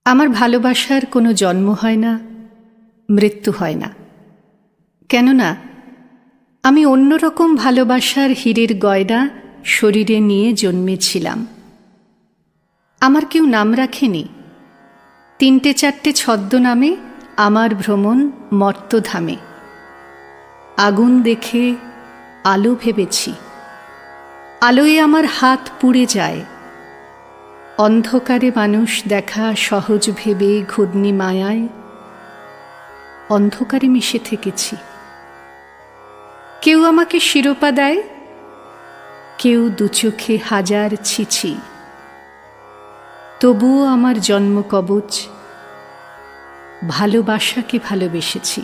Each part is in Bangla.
আমার ভালোবাসার কোনো জন্ম হয় না, মৃত্যু হয় না। কেননা আমি অন্যরকম ভালোবাসার হীরের গয়না শরীরে নিয়ে জন্মেছিলাম। আমার কেউ নাম রাখেনি। ৩-৪টে ছদ্মনামে আমার ভ্রমণ মর্তধামে। আগুন দেখে আলো ভেবেছি, আলোয় আমার হাত পুড়ে যায়। অন্ধকারে মানুষ দেখা সহজ ভেবে ঘূর্ণি মায়ায় অন্ধকারে মিশে থেকেছি। কেউ আমাকে শিরোপা দেয়, কেউ দুচোখে হাজার ছিছি। তবুও আমার জন্ম কবচ, ভালোবাসাকে ভালোবেসেছি।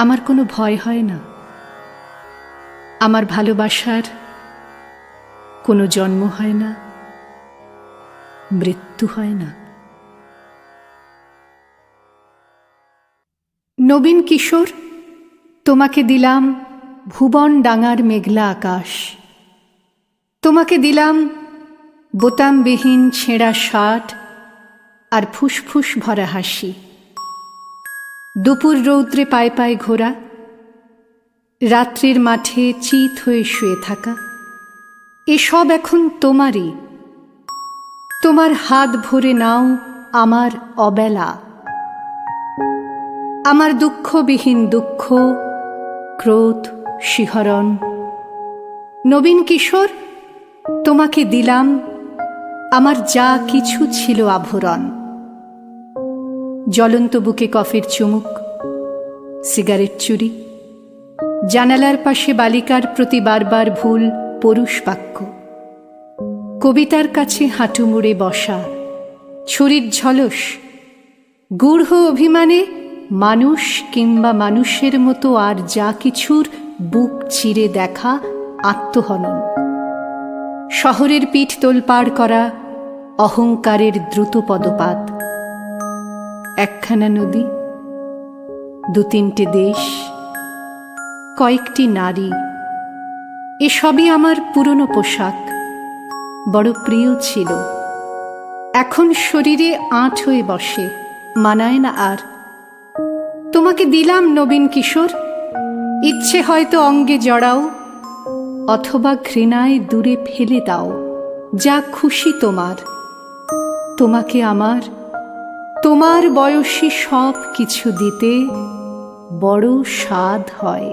আমার কোনো ভয় হয় না। আমার ভালোবাসার কোনো জন্ম হয় না, মৃত্যু হয় না। নবীন কিশোর, তোমাকে দিলাম ভুবন ডাঙার মেঘলা আকাশ। তোমাকে দিলাম বোতামবিহীন ছেঁড়া শার্ট আর ফুসফুস ভরা হাসি। দুপুর রৌদ্রে পায়ে পায়ে ঘোরা, রাত্রির মাঠে চিত হয়ে শুয়ে থাকা, এসব এখন তোমারই। তোমার হাত ভরে নাও আমার অবেলা, আমার দুঃখবিহীন দুঃখ, ক্রোধ, শিহরণ। নবীন কিশোর, তোমাকে দিলাম আমার যা কিছু ছিল আভরণ। জ্বলন্ত বুকে কফের চুমুক, সিগারেট চুরি, জানালার পাশে বালিকার প্রতি বারবার ভুল পরুষ বাক্য, কবিতার কাছে হাঁটু মুড়ে বসা, ছুরির ঝলস, গূঢ় অভিমানে মানুষ কিংবা মানুষের মতো আর যা কিছুর বুক চিরে দেখা আত্মহনন, শহরের পিঠ তোলপাড় করা অহংকারের দ্রুত পদপাত। একখানা নদী, ২-৩টে দেশ, কয়েকটি নারী, এসবই আমার পুরনো পোশাক, বড় প্রিয় ছিল। এখন শরীরে আঁট হয়ে বসে, মানায় না আর। তোমাকে দিলাম নবীন কিশোর, ইচ্ছে হয়তো অঙ্গে জড়াও, অথবা ঘৃণায় দূরে ফেলে দাও, যা খুশি তোমার। তোমাকে আমার, তোমার বয়সী সব কিছু দিতে বড় স্বাদ হয়।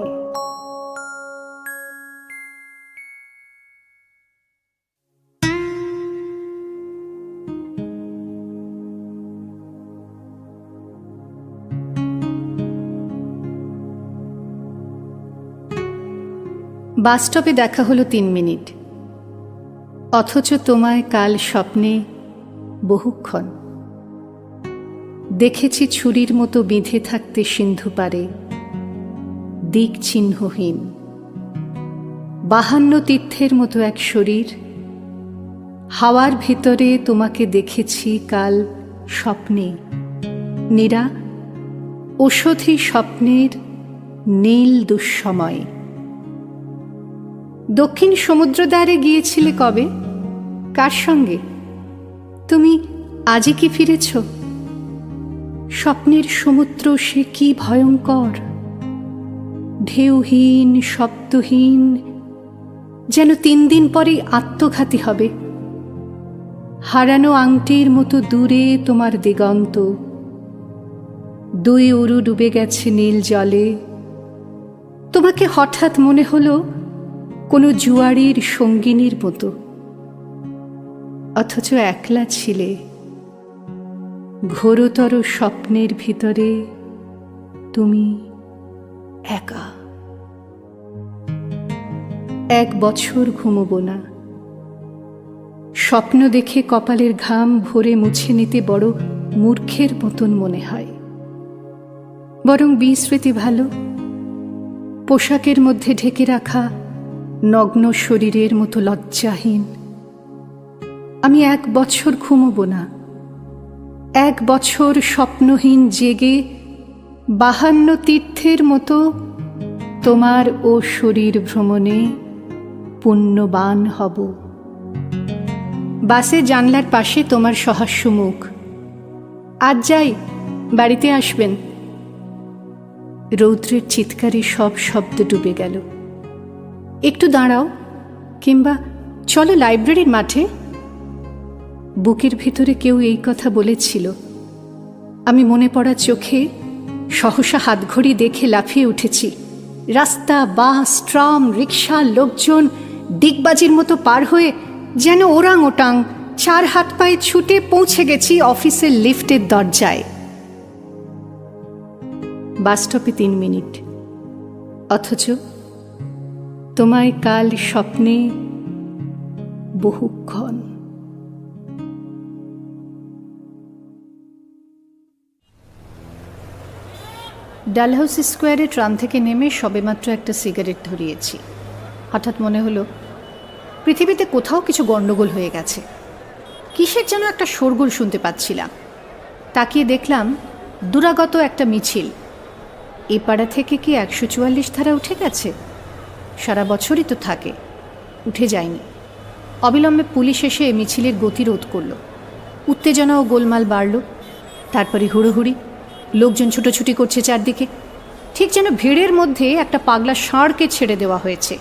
বাসস্টপে দেখা হলো ৩ মিনিট, অথচ তোমায় কাল স্বপ্নে বহুক্ষণ দেখেছি ছুরির মতো বিঁধে থাকতে সিন্ধু পারে, দিক চিহ্নহীন। ৫২ তীর্থের মতো এক শরীর, হাওয়ার ভেতরে তোমাকে দেখেছি কাল স্বপ্নে, নীরা ঔষধি স্বপ্নের নীল দুঃসময়। দক্ষিণ সমুদ্রদ্বারে গিয়েছিলে কবে? কার সঙ্গে? তুমি আজই কি ফিরেছ? স্বপ্নের সমুদ্র সে কি ভয়ঙ্কর, ঢেউহীন, শব্দহীন, যেন ৩ দিন পরেই আত্মঘাতী হবে। হারানো আংটির মতো দূরে তোমার দিগন্ত, ২ উরু ডুবে গেছে নীল জলে। তোমাকে হঠাৎ মনে হলো কোনো জুয়ারির সঙ্গিনীর মতো, অথচ একলা ছিলে ঘোরতর স্বপ্নের ভিতরে, তুমি একা। ১ বছর ঘুমোবো না। স্বপ্ন দেখে কপালের ঘাম ভরে মুছে নিতে বড় মূর্খের মতন মনে হয়। বরং বিস্মৃতি ভালো, পোশাকের মধ্যে ঢেকে রাখা নগ্ন শরীরের মতো লজ্জাহীন। আমি ১ বছর ঘুমোবো না। ১ বছর স্বপ্নহীন জেগে ৫২ তীর্থের মতো তোমার ও শরীর ভ্রমণে পুণ্যবান হব। বাসে জানলার পাশে তোমার সহাস্য মুখ। আজ যাই, বাড়িতে আসবেন। রৌদ্রের চিৎকারে সব শব্দ ডুবে গেল। একটু দাঁড়াও, কিংবা চলো লাইব্রেরির মাঠে। বুকের ভিতরে কেউ এই কথা বলেছিল। আমি মনে পড়া চোখে সহসা হাতঘড়ি দেখে লাফিয়ে উঠেছি। রাস্তা, বাস, ট্রাম, রিকশা, লোকজন ডিগবাজির মতো পার হয়ে যেন ওরাং ওটাং 4 হাত পায়ে ছুটে পৌঁছে গেছি অফিসের লিফটের দরজায়। বাস স্টপে 3 মিনিট, অথচ তোমায় কাল স্বপ্নে বহুক্ষণ। ডালহাউসি স্কোয়ারে ট্রাম থেকে নেমে সবেমাত্র একটা সিগারেট ধরিয়েছি। হঠাৎ মনে হলো পৃথিবীতে কোথাও কিছু গণ্ডগোল হয়ে গেছে। কিসের যেন একটা শোরগোল শুনতে পাচ্ছিলাম। তাকিয়ে দেখলাম দূরাগত একটা মিছিল। এ পাড়া থেকে কি 144 ধারা উঠে গেছে? সারা বছরই তো থাকে, উঠে যায়নি। অবিলম্বে পুলিশ এসে মিছিলের গতি রোধ করল। উত্তেজনা ও গোলমাল বাড়ল। তারপরে হুড়োহুড়ি, লোকজন ছুটোছুটি করছে চারদিকে। ঠিক যেন ভিড়ের মধ্যে একটা পাগলা ষাঁড়কে ছেড়ে দেওয়া হয়েছে।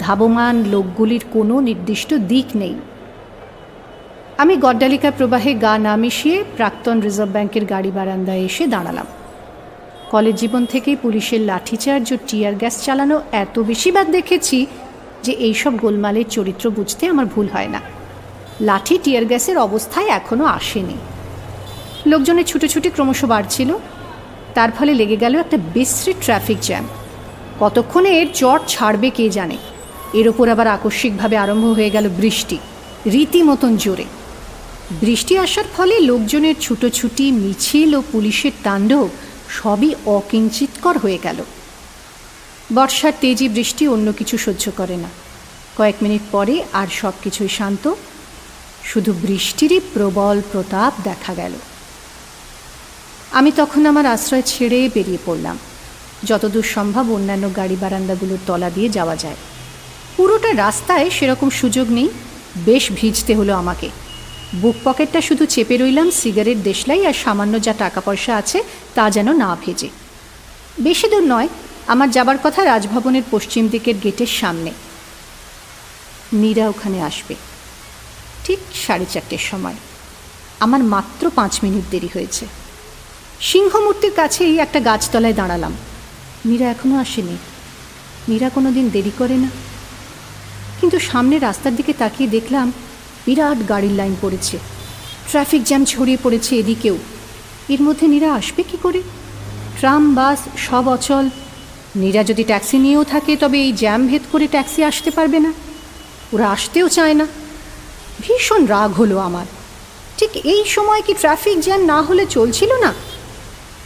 ধাবমান লোকগুলির কোনো নির্দিষ্ট দিক নেই। আমি গড্ডালিকা প্রবাহে গা না মিশিয়ে প্রাক্তন রিজার্ভ ব্যাংকের গাড়ি বারান্দায় এসে দাঁড়ালাম। কলেজ জীবন থেকেই পুলিশের লাঠিচার্জ ও টিয়ার গ্যাস চালানো এত বেশিবার দেখেছি যে এইসব গোলমালের চরিত্র বুঝতে আমার ভুল হয় না। লাঠি টিয়ার গ্যাসের অবস্থায় এখনও আসেনি। লোকজনের ছুটোছুটি ক্রমশ বাড়ছিল। তার ফলে লেগে গেল একটা বিশ্রী ট্রাফিক জ্যাম। কতক্ষণে এর চট ছাড়বে কে জানে। এর ওপর আবার আকস্মিকভাবে আরম্ভ হয়ে গেল বৃষ্টি, রীতিমতন জোরে। বৃষ্টি আসার ফলে লোকজনের ছুটোছুটি, মিছিল ও পুলিশের তাণ্ডব সবই অকিঞ্চিতকর হয়ে গেল। বর্ষার তেজি বৃষ্টি অন্য কিছু সহ্য করে না। কয়েক মিনিট পরে আর সব কিছুই শান্ত, শুধু বৃষ্টিরই প্রবল প্রতাপ দেখা গেল। আমি তখন আমার আশ্রয় ছেড়ে বেরিয়ে পড়লাম। যতদূর সম্ভব অন্যান্য গাড়ি বারান্দাগুলোর তলা দিয়ে যাওয়া যায়। পুরোটা রাস্তায় সেরকম সুযোগ নেই, বেশ ভিজতে হলো আমাকে। বুক পকেটটা শুধু চেপে রইলাম সিগারেট, দেশলাই আর সামান্য যা টাকা পয়সা আছে তা যেন না ভেজে। বেশি দূর নয়, আমার যাবার কথা রাজভবনের পশ্চিম দিকের গেটের সামনে। মীরা ওখানে আসবে ঠিক 4:30 সময়। আমার মাত্র 5 মিনিট দেরি হয়েছে। সিংহমূর্তির কাছেই একটা গাছতলায় দাঁড়ালাম। মীরা এখনো আসেনি। মীরা কোনো দিন দেরি করে না। কিন্তু সামনে রাস্তার দিকে তাকিয়ে দেখলাম বিরাট গাড়ির লাইন পড়েছে। ট্রাফিক জ্যাম ছড়িয়ে পড়েছে এদিকেও। এর মধ্যে মীরা আসবে কি করে? ট্রাম, বাস সব অচল। মীরা যদি ট্যাক্সি নিয়েও থাকে তবে এই জ্যাম ভেদ করে ট্যাক্সি আসতে পারবে না। ওরা আসতেও চায় না। ভীষণ রাগ হলো আমার। ঠিক এই সময় কি ট্রাফিক জ্যাম না হলে চলছিল না?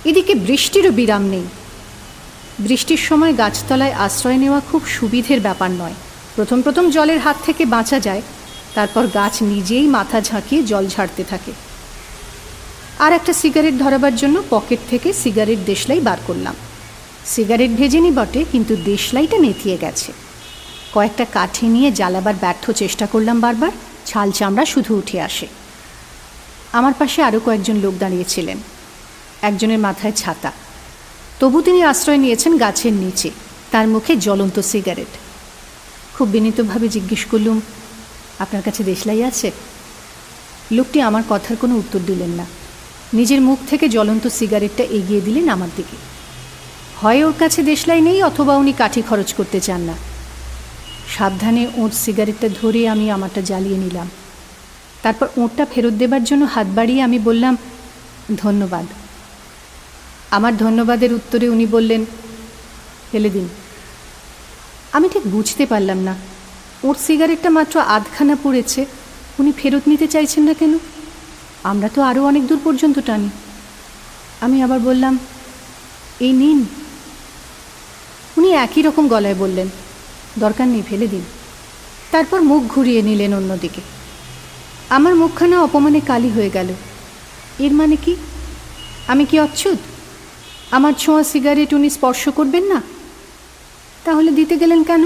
এদিকে বৃষ্টিরও বিরাম নেই। বৃষ্টির সময় গাছতলায় আশ্রয় নেওয়া খুব সুবিধের ব্যাপার নয়। প্রথম প্রথম জলের হাত থেকে বাঁচা যায়, তারপর গাছ নিজেই মাথা ঝাঁকিয়ে জল ঝাড়তে থাকে। আর একটা সিগারেট ধরাবার জন্য পকেট থেকে সিগারেট দেশলাই বার করলাম। সিগারেট ভেজেনি বটে, কিন্তু দেশলাইটা নেতিয়ে গেছে। কয়েকটা কাঠি নিয়ে জ্বালাবার ব্যর্থ চেষ্টা করলাম বারবার, ছাল চামড়া শুধু উঠে আসে। আমার পাশে আরও কয়েকজন লোক দাঁড়িয়েছিলেন। একজনের মাথায় ছাতা, তবু তিনি আশ্রয় নিয়েছেন গাছের নিচে। তার মুখে জ্বলন্ত সিগারেট। খুব বিনীতভাবে জিজ্ঞেস করলুম, আপনার কাছে দেশলাই আছে? লোকটি আমার কথার কোনো উত্তর দিলেন না। নিজের মুখ থেকে জ্বলন্ত সিগারেটটা এগিয়ে দিলেন আমার দিকে। হয় ওর কাছে দেশলাই নেই, অথবা উনি কাঠি খরচ করতে চান না। সাবধানে ওঁর সিগারেটটা ধরে আমি আমারটা জ্বালিয়ে নিলাম। তারপর ওঁরটা ফেরত দেবার জন্য হাত বাড়িয়ে আমি বললাম, ধন্যবাদ। আমার ধন্যবাদের উত্তরে উনি বললেন, ফেলে দিন। আমি ঠিক বুঝতে পারলাম না, ওর সিগারেটটা মাত্র আধখানা পড়েছে, উনি ফেরত নিতে চাইছেন না কেন? আমরা তো আরও অনেক দূর পর্যন্ত টানি। আমি আবার বললাম, এই নিন। উনি একই রকম গলায় বললেন, দরকার নেই, ফেলে দিন। তারপর মুখ ঘুরিয়ে নিলেন অন্যদিকে। আমার মুখখানা অপমানে কালি হয়ে গেল। এর মানে কি? আমি কি অচ্ছুত? আমার ছোঁয়া সিগারেট উনি স্পর্শ করবেন না? তাহলে দিতে গেলেন কেন?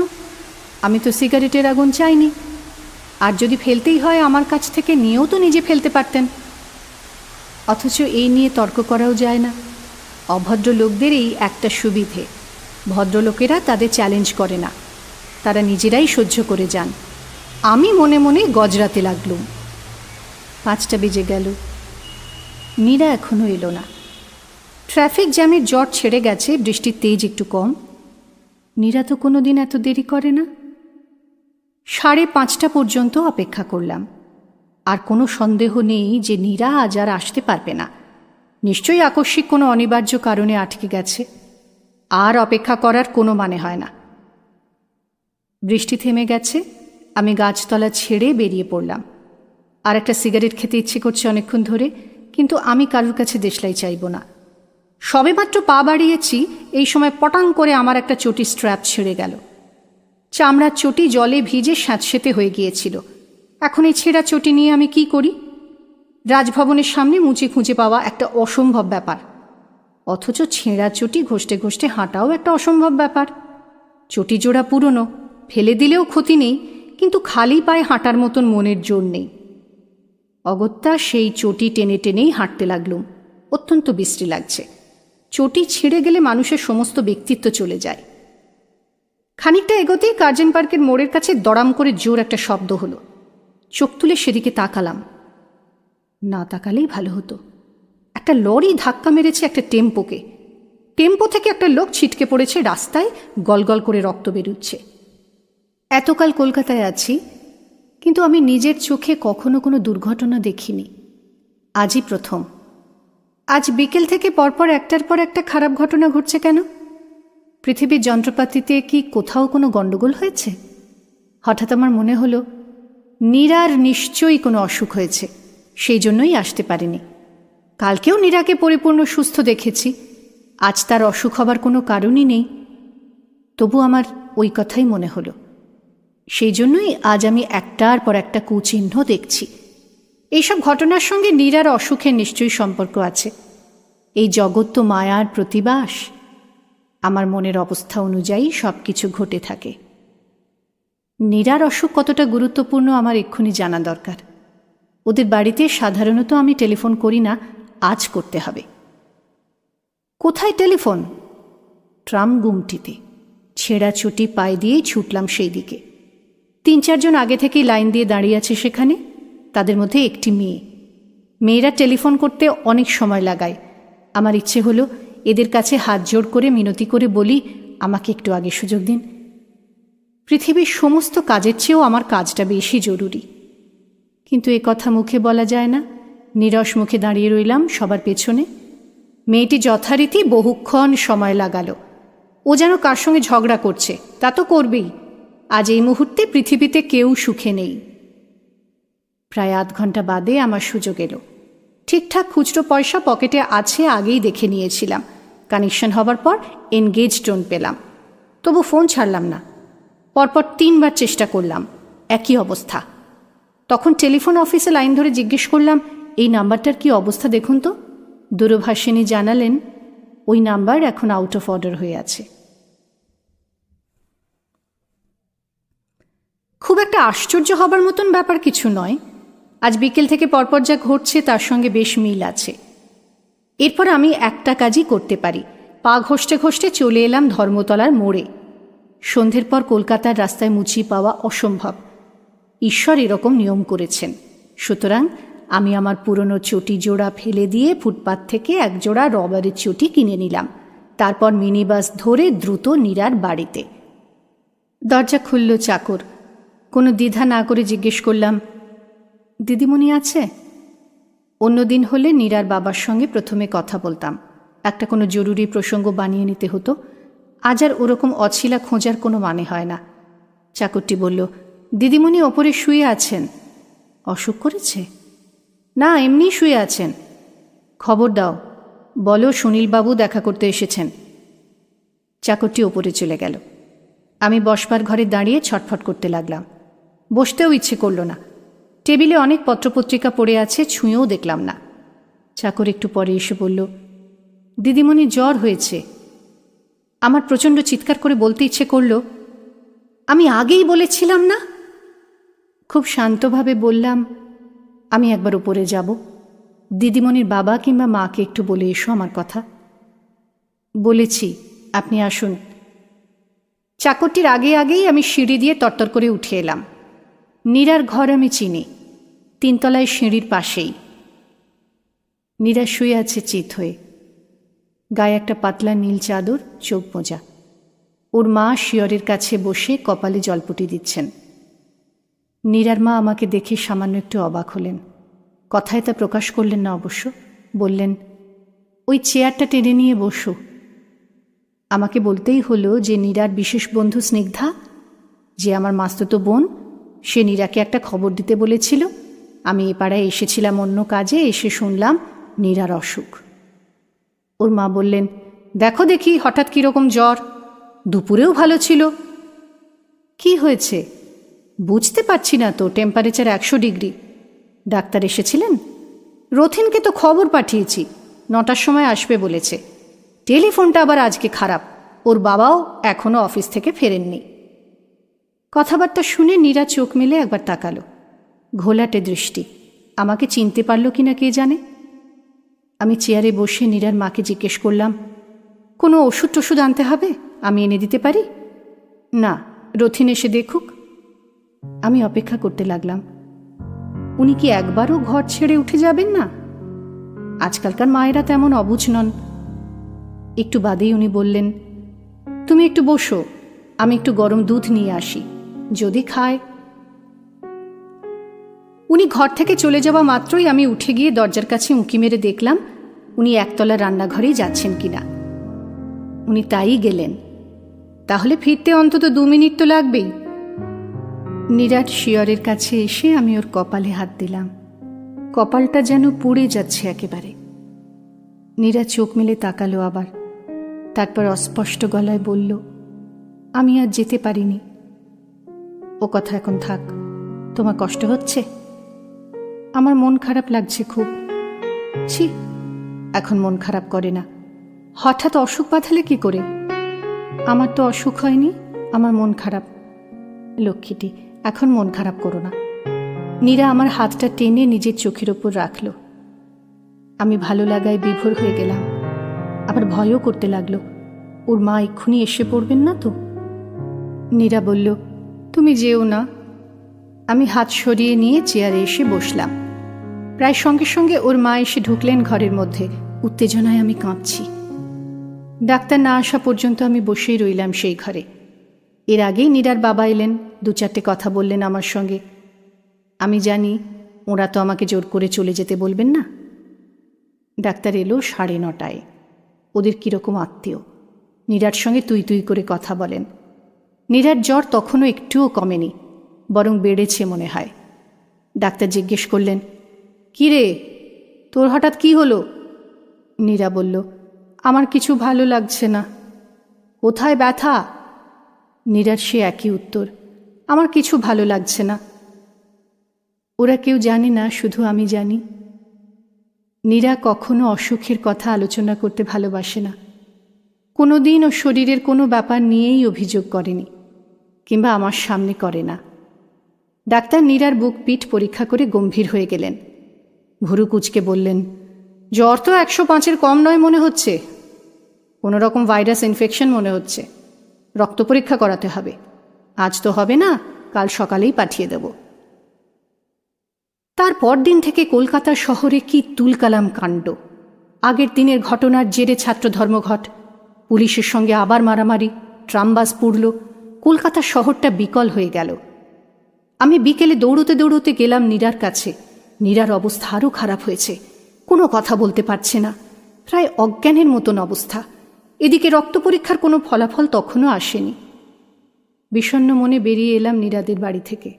আমি তো সিগারেটের আগুন চাইনি। আর যদি ফেলতেই হয় আমার কাছ থেকে নিয়েও তো নিজে ফেলতে পারতেন। অথচ এই নিয়ে তর্ক করাও যায় না। অভদ্র লোকদের এই একটা সুবিধে, ভদ্রলোকেরা তাদের চ্যালেঞ্জ করে না, তারা নিজেরাই সহ্য করে যান। আমি মনে মনে গজরাতে লাগলুম। 5টা বেজে গেল, নীরা এখনও এলো না। ট্রাফিক জ্যামের জট ছেড়ে গেছে, বৃষ্টির তেজ একটু কম। নীরা তো কোনো দিন এত দেরি করে না। 5:30 পর্যন্ত অপেক্ষা করলাম। আর কোনো সন্দেহ নেই যে নীরা আজ আর আসতে পারবে না। নিশ্চয়ই আকস্মিক কোনো অনিবার্য কারণে আটকে গেছে। আর অপেক্ষা করার কোনো মানে হয় না। বৃষ্টি থেমে গেছে। আমি গাছতলা ছেড়ে বেরিয়ে পড়লাম। আর একটা সিগারেট খেতে ইচ্ছে করছে অনেকক্ষণ ধরে, কিন্তু আমি কারোর কাছে দেশলাই চাইব না। সবেমাত্র পা বাড়িয়েছি, এই সময় পটাং করে আমার একটা চটি স্ট্র্যাপ ছেড়ে গেল। চামড়ার চটি জলে ভিজে স্যাঁতসেঁতে হয়ে গিয়েছিল। এখন এই ছেঁড়া চটি নিয়ে আমি কি করি? রাজভবনের সামনে মুচি খুঁজে পাওয়া একটা অসম্ভব ব্যাপার, অথচ ছেঁড়া চটি ঘষতে ঘষতে হাঁটাও একটা অসম্ভব ব্যাপার। চটি জোড়া পুরনো, ফেলে দিলেও ক্ষতি নেই, কিন্তু খালি পায়ে হাঁটার মতন মনের জোর নেই। অগত্যা সেই চটি টেনে টেনেই হাঁটতে লাগলুম। অত্যন্ত বিশ্রী লাগছে। চটি ছিঁড়ে গেলে মানুষের সমস্ত ব্যক্তিত্ব চলে যায়। খানিকটা এগোতেই কার্জন পার্কের মোড়ের কাছে দড়াম করে জোর একটা শব্দ হলো। চোখ তুলে সেদিকে তাকালাম। না তাকালেই ভালো হতো। একটা লরি ধাক্কা মেরেছে একটা টেম্পোকে। টেম্পো থেকে একটা লোক ছিটকে পড়েছে রাস্তায়, গলগল করে রক্ত বেরুচ্ছে। এতকাল কলকাতায় আছি, কিন্তু আমি নিজের চোখে কখনো কোনো দুর্ঘটনা দেখিনি। আজই প্রথম। আজ বিকেল থেকে পরপর একটার পর একটা খারাপ ঘটনা ঘটছে কেন? পৃথিবীর যন্ত্রপাতিতে কি কোথাও কোনো গণ্ডগোল হয়েছে? হঠাৎ আমার মনে হলো নীরার নিশ্চয়ই কোনো অসুখ হয়েছে, সেই জন্যই আসতে পারেনি। কালকেও নীরাকে পরিপূর্ণ সুস্থ দেখেছি, আজ তার অসুখ হবার কোনো কারণই নেই। তবু আমার ওই কথাই মনে হলো। সেই জন্যই আজ আমি একটার পর একটা কুচিহ্ন দেখছি। এইসব ঘটনার সঙ্গে নীরার অসুখের নিশ্চয়ই সম্পর্ক আছে। এই জগৎ তো মায়ার প্রতিবাস। আমার মনের অবস্থা অনুযায়ী সব কিছু ঘটে থাকে। নীরার অসুখ কতটা গুরুত্বপূর্ণ আমার এক্ষুনি জানা দরকার। ওদের বাড়িতে সাধারণত আমি টেলিফোন করি না, আজ করতে হবে। কোথায় টেলিফোন? ট্রাম গুমটিতে। ছেঁড়া ছুটি পায়ে দিয়েই ছুটলাম সেই দিকে। 3-4 জন আগে থেকেই লাইন দিয়ে দাঁড়িয়ে আছে সেখানে। তাদের মধ্যে একটি মেয়ে। মেয়েরা টেলিফোন করতে অনেক সময় লাগায়। আমার ইচ্ছে হলো এদের কাছে হাত জোড় করে মিনতি করে বলি, আমাকে একটু আগে সুযোগ দিন। পৃথিবীর সমস্ত কাজের চেয়েও আমার কাজটা বেশি জরুরি। কিন্তু এ কথা মুখে বলা যায় না। নীরস মুখে দাঁড়িয়ে রইলাম সবার পেছনে। মেয়েটি যথারীতি বহুক্ষণ সময় লাগালো। ও যেন কার সঙ্গে ঝগড়া করছে। তা তো করবেই। আজ এই মুহূর্তে পৃথিবীতে কেউ সুখে নেই। প্রায় আধ ঘন্টা বাদে আমার সুযোগ এলো। ঠিকঠাক খুচরো পয়সা পকেটে আছে, আগেই দেখে নিয়েছিলাম। কানেকশন হবার পর এনগেজ টোন পেলাম। তবু ফোন ছাড়লাম না। পরপর 3 বার চেষ্টা করলাম, একই অবস্থা। তখন টেলিফোন অফিসে লাইন ধরে জিজ্ঞেস করলাম, এই নাম্বারটার কি অবস্থা দেখুন তো। দূরভাষিনী জানালেন, ওই নাম্বার এখন আউট অফ অর্ডার হয়ে আছে। খুব একটা আশ্চর্য হবার মতন ব্যাপার কিছু নয়। আজ বিকেল থেকে পরপর যা ঘটছে তার সঙ্গে বেশ মিল আছে। এরপর আমি একটা কাজই করতে পারি। পা ঘষতে ঘষতে চলে এলাম ধর্মতলার মোড়ে। সন্ধ্যের পর কলকাতার রাস্তায় মুচি পাওয়া অসম্ভব। ঈশ্বর এরকম নিয়ম করেছেন। সুতরাং আমি আমার পুরনো চটি জোড়া ফেলে দিয়ে ফুটপাত থেকে এক জোড়া রবারের চটি কিনে নিলাম। তারপর মিনি বাস ধরে দ্রুত নীরার বাড়িতে। দরজা খুলল চাকর। কোনো দ্বিধা না করে জিজ্ঞেস করলাম, দিদিমণি আছে? অন্যদিন হলে নীরার বাবার সঙ্গে প্রথমে কথা বলতাম। একটা কোনো জরুরি প্রসঙ্গ বানিয়ে নিতে হতো। আজ আর ওরকম অছিলা খোঁজার কোনো মানে হয় না। চাকরটি বলল, দিদিমণি ওপরে শুয়ে আছেন। অসুখ করেছে? না, এমনি শুয়ে আছেন। খবর দাও, বলো সুনীলবাবু দেখা করতে এসেছেন। চাকরটি ওপরে চলে গেল। আমি বসবার ঘরে দাঁড়িয়ে ছটফট করতে লাগলাম। বসতেও ইচ্ছে করল না। টেবিলে অনেক পত্রপত্রিকা পড়ে আছে, ছুঁয়েও দেখলাম না। চাকর একটু পরে এসে বলল, দিদিমণি জ্বর হয়েছে। আমার প্রচণ্ড চিৎকার করে বলতে ইচ্ছে করল, আমি আগেই বলেছিলাম না। খুব শান্তভাবে বললাম, আমি একবার উপরে যাব, দিদিমণির বাবা কিংবা মাকে একটু বলে এসো আমার কথা। বলেছি, আপনি আসুন। চাকরটির আগে আগেই আমি সিঁড়ি দিয়ে তরতর করে উঠে এলাম। নীরার ঘর আমি চিনি, 3 তলায় সিঁড়ির পাশেই। নীরা শুয়ে আছে চিত হয়ে, গায়ে একটা পাতলা নীল চাদর, চোখ মোজা। ওর মা শিয়রের কাছে বসে কপালে জলপটি দিচ্ছেন। নীরার মা আমাকে দেখে সামান্য একটু অবাক হলেন, কথায় তা প্রকাশ করলেন না অবশ্য। বললেন, ওই চেয়ারটা টেনে নিয়ে বসো। আমাকে বলতেই হলো যে নীরার বিশেষ বন্ধু স্নিগ্ধা, যে আমার মাস্তুতো বোন, সে নীরাকে একটা খবর দিতে বলেছিল। আমি এ পাড়ায় এসেছিলাম অন্য কাজে, এসে শুনলাম নীরার অসুখ। ওর মা বললেন, দেখো দেখি হঠাৎ কীরকম জ্বর, দুপুরেও ভালো ছিল। কি হয়েছে বুঝতে পারছি না তো, টেম্পারেচার 100 ডিগ্রি। ডাক্তার এসেছিলেন? রথিনকে তো খবর পাঠিয়েছি, 9টার সময় আসবে বলেছে। টেলিফোনটা আবার আজকে খারাপ, ওর বাবাও এখনও অফিস থেকে ফেরেননি। কথাবার্তা শুনে নীরা চোখ মেলে একবার তাকালো, ঘোলাটে দৃষ্টি। আমাকে চিনতে পারল কিনা কে জানে। আমি চেয়ারে বসে নীরার মাকে জিজ্ঞেস করলাম, কোনো ওষুধ টষুধ আনতে হবে? আমি এনে দিতে পারি? না, রথিন এসে দেখুক। আমি অপেক্ষা করতে লাগলাম। উনি কি একবারও ঘর ছেড়ে উঠে যাবেন না? আজকালকার মায়েরা তেমন অবুঝ নন। একটু বাদেই উনি বললেন, তুমি একটু বসো, আমি একটু গরম দুধ নিয়ে আসি, যদি খায়। উনি ঘর থেকে চলে যাওয়া মাত্রই আমি উঠে গিয়ে দরজার কাছে উঁকি মেরে দেখলাম উনি একতলা রান্নাঘরেই যাচ্ছেন কিনা। উনি তাই গেলেন। তাহলে ফিরতে অন্তত 2 মিনিট তো লাগবেই। নীরার শিয়রের কাছে এসে আমি ওর কপালে হাত দিলাম। কপালটা যেন পুড়ে যাচ্ছে একেবারে। নীরা চোখ মেলে তাকালো আবার, তারপর অস্পষ্ট গলায় বলল, আমি আর যেতে পারিনি। ও কথা এখন থাক, তোমার কষ্ট হচ্ছে? আমার মন খারাপ লাগছে খুব। ছি, এখন মন খারাপ করে না। হঠাৎ অসুখ বাঁধালে কি করে? আমার তো অসুখ হয়নি, আমার মন খারাপ। লক্ষ্মীটি, এখন মন খারাপ করো না। নীরা আমার হাতটা টেনে নিজের চোখের ওপর রাখল। আমি ভালো লাগায় বিভোর হয়ে গেলাম, আবার ভয়ও করতে লাগলো, ওর মা এক্ষুনি এসে পড়বেন না তো। নীরা বলল, তুমি যেও না। আমি হাত সরিয়ে নিয়ে চেয়ারে এসে বসলাম। প্রায় সঙ্গে সঙ্গে ওর মা এসে ঢুকলেন ঘরের মধ্যে। উত্তেজনায় আমি কাঁপছি। ডাক্তার না আসা পর্যন্ত আমি বসেই রইলাম সেই ঘরে। এর আগেই নীরার বাবা এলেন, 2-4টে কথা বললেন আমার সঙ্গে। আমি জানি ওরা তো আমাকে জোর করে চলে যেতে বলবেন না। ডাক্তার এলো 9:30। ওদের কীরকম আত্মীয়, নীরার সঙ্গে তুই তুই করে কথা বলেন। নীরার জ্বর তখনও একটুও কমেনি, বরং বেড়েছে মনে হয়। ডাক্তার জিজ্ঞেস করলেন, কি রে, তোর হঠাৎ কি হলো? নীরা বলল, আমার কিছু ভালো লাগছে না। কোথায় ব্যথা? নীরার সে একই উত্তর, আমার কিছু ভালো লাগছে না। ওরা কেউ জানে না, শুধু আমি জানি। নীরা কখনো অসুখের কথা আলোচনা করতে ভালোবাসে না। কোনো দিন ও শরীরের কোনো ব্যাপার নিয়েই অভিযোগ করেনি, কিংবা আমার সামনে করে না। ডাক্তার নীরার বুক পিঠ পরীক্ষা করে গম্ভীর হয়ে গেলেন। ভুরু কুঁচকে বললেন, জ্বর তো 105-এর কম নয় মনে হচ্ছে। কোনো রকম ভাইরাস ইনফেকশন মনে হচ্ছে। রক্ত পরীক্ষা করাতে হবে। আজ তো হবে না, কাল সকালেই পাঠিয়ে দেব। তারপর দিন থেকে কলকাতা শহরে কি তুলকালাম কাণ্ড। আগের দিনের ঘটনার জেরে ছাত্র ধর্মঘট, পুলিশের সঙ্গে আবার মারামারি, ট্রামবাস পুড়ল, কলকাতা শহরটা বিকল হয়ে গেল। আমি বিকেলে দৌড়তে দৌড়তে গেলাম নীরার কাছে। নীরার অবস্থা আরও খারাপ হয়েছে, কোনো কথা বলতে পারছে না, প্রায় অজ্ঞানের মতন অবস্থা। এদিকে রক্ত পরীক্ষার কোনো ফলাফল তখনও আসেনি। বিষণ্ণ মনে বেরিয়ে এলাম নীরাদের বাড়ি থেকে।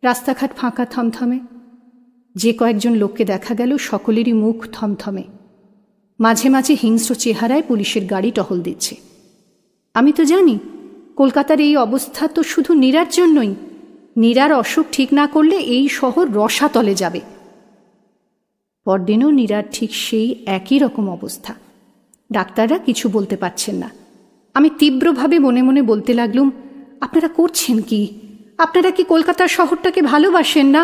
রাস্তাঘাট ফাঁকা, থমথমে। যে কয়েকজন লোককে দেখা গেল সকলেরই মুখ থমথমে। মাঝে মাঝে হিংস্র চেহারায় পুলিশের গাড়ি টহল দিচ্ছে। আমি তো জানি কলকাতার এই অবস্থা তো শুধু নীরার জন্যই। নীরার অসুখ ঠিক না করলে এই শহর রসাতলে যাবে। পরদিনও নীরার ঠিক সেই একই রকম অবস্থা। ডাক্তাররা কিছু বলতে পারছেন না। আমি তীব্রভাবে মনে মনে বলতে লাগলুম, আপনারা করছেন কি? আপনারা কি কলকাতার শহরটাকে ভালোবাসেন না?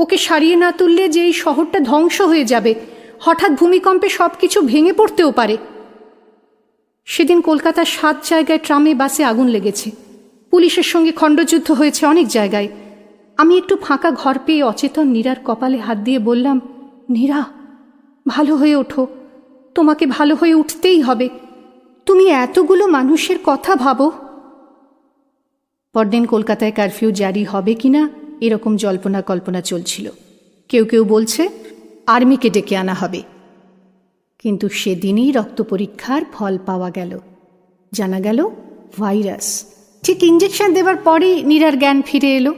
ওকে সারিয়ে না তুললে যে এই শহরটা ধ্বংস হয়ে যাবে, হঠাৎ ভূমিকম্পে সব কিছু ভেঙে পড়তেও পারে। সেদিন কলকাতার 7 জায়গায় ট্রামে বাসে আগুন লেগেছে, পুলিশের সঙ্গে খণ্ডযুদ্ধ হয়েছে অনেক জায়গায়। আমি একটু ফাঁকা ঘর পেয়ে অচেতন নীরার কপালে হাত দিয়ে বললাম, নীরা, ভালো হয়ে ওঠো, তোমাকে ভালো হয়ে উঠতেই হবে, তুমি এতগুলো মানুষের কথা ভাবো। পরদিন কলকাতায় কারফিউ জারি হবে কিনা এরকম জল্পনা কল্পনা চলছিল। কেউ কেউ বলছে আর্মিকে ডেকে আনা হবে। কিন্তু সেদিনই রক্ত পরীক্ষার ফল পাওয়া গেল, জানা গেল ভাইরাস। ঠিক ইঞ্জেকশন দেওয়ার পরেই নীরার জ্ঞান ফিরে এলো।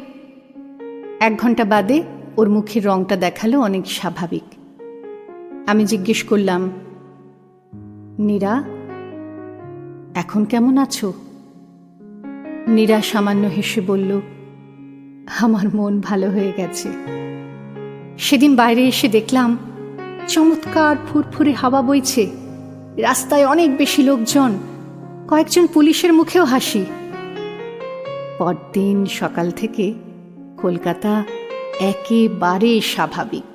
1 ঘন্টা বাদে ওর মুখের রংটা দেখালো অনেক স্বাভাবিক। আমি জিজ্ঞেস করলাম, নীরা, এখন কেমন আছো? নীরা সামান্য হেসে বলল, আমার মন ভালো হয়ে গেছে। সেদিন বাইরে এসে দেখলাম চমৎকার ফুরফুরে হাওয়া বইছে, রাস্তায় অনেক বেশি লোকজন, কয়েকজন পুলিশের মুখেও হাসি। পরদিন সকাল থেকে কলকাতা একেবারে স্বাভাবিক।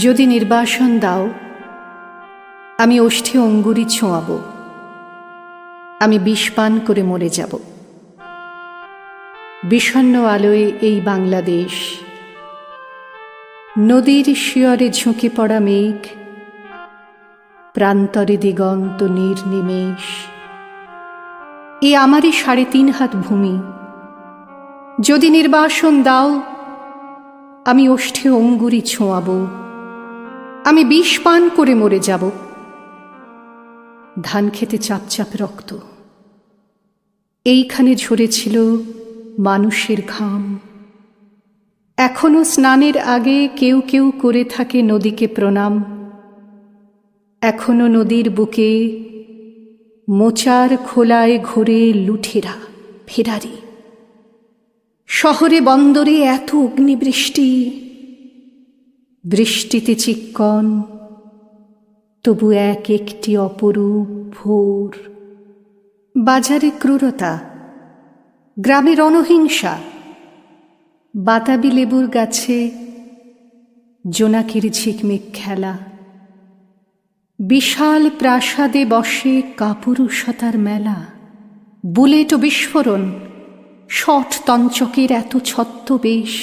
যদি নির্বাসন দাও, আমি ওষ্ঠে অঙ্গুরি ছোঁয়াব, আমি বিষ পান করে মরে যাব। বিষণ্ণ আলোয় এই বাংলাদেশ, নদীর শিয়রে ঝুঁকে পড়া মেঘ, প্রান্তরে দিগন্ত নির্নিমেষ। এ আমারই 3.5 হাত ভূমি। যদি নির্বাসন দাও, আমি ওষ্ঠে অঙ্গুরি ছোঁয়াব, আমি বিষ পান করে মরে যাব। ধান খেতে চাপ চাপ রক্ত, এইখানে ঝরেছিল মানুষের ঘাম। এখনো স্নানের আগে কেউ কেউ করে থাকে নদীকে প্রণাম। এখনো নদীর বুকে মোচার খোলায় ঘোরে লুঠেরা ফেরারি। শহরে বন্দরে এত অগ্নিবৃষ্টি, বৃষ্টিতে চিক্কন, তবু এক একটি অপরূপ ভোর। বাজারে ক্রূরতা, গ্রামে রণহিংসা, বাতাবি লেবুর গাছে জোনাকির ঝিকমিক খেলা। বিশাল প্রাসাদে বসে কাপুরুষতার মেলা। বুলেট ও বিস্ফোরণ, শট তঞ্চকের এত ছদ্মবেশ।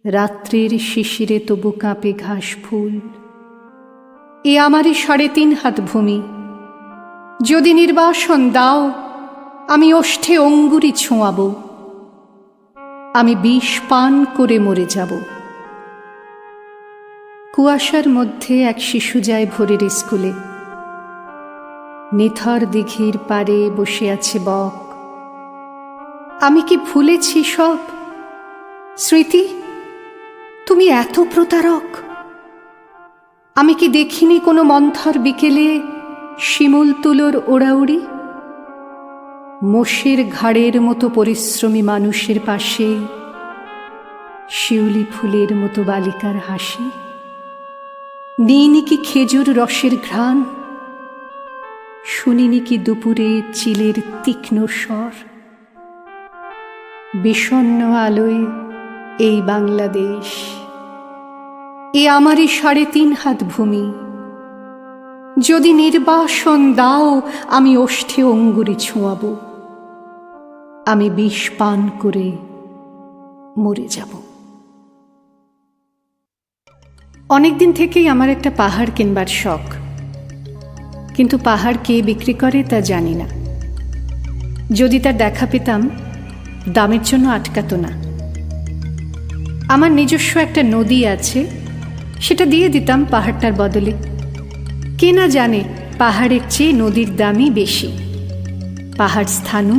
রাত্রের শিশিরে তবু কাঁপে ঘাস ফুল। এ আমারই 3.5 হাত ভূমি। যদি নির্বাসন দাও, আমি ওষ্ঠে অঙ্গুরি ছোঁয়াব, আমি বিষ পান করে মরে যাব। কুয়াশার মধ্যে এক শিশু যায় ভোরের স্কুলে। নিথর দিঘির পাড়ে বসে আছে বক। আমি কি ভুলেছি সব স্মৃতি? তুমি এত প্রতারক। আমি কি দেখিনি কোনো মন্থর বিকেলে শিমুল তুলোর ওড়াউড়ি? মোষের ঘাড়ের মতো পরিশ্রমী মানুষের পাশে শিউলি ফুলের মতো বালিকার হাসি? নিইনি কি খেজুর রসের ঘ্রাণ? শুনিনি কি দুপুরে চিলের তীক্ষ্ণ স্বর? বিষণ্ণ আলোয় এই বাংলাদেশ, এ আমারই 3.5 হাত ভূমি। যদি নির্বাসন দাও, আমি ওষ্ঠে অঙ্গুরি ছোঁয়াব, আমি বিষ পান করে মরে যাব। অনেকদিন থেকেই আমার একটা পাহাড় কিনবার শখ, কিন্তু পাহাড় কে বিক্রি করে তা জানি না। যদি তার দেখা পেতাম, দামের জন্য আটকাতো না। আমার নিজস্ব একটা নদী আছে, সেটা দিয়ে দিতাম পাহাড়টার বদলে। কে না জানে পাহাড়ের চেয়ে নদীর দামই বেশি। পাহাড় স্থানু,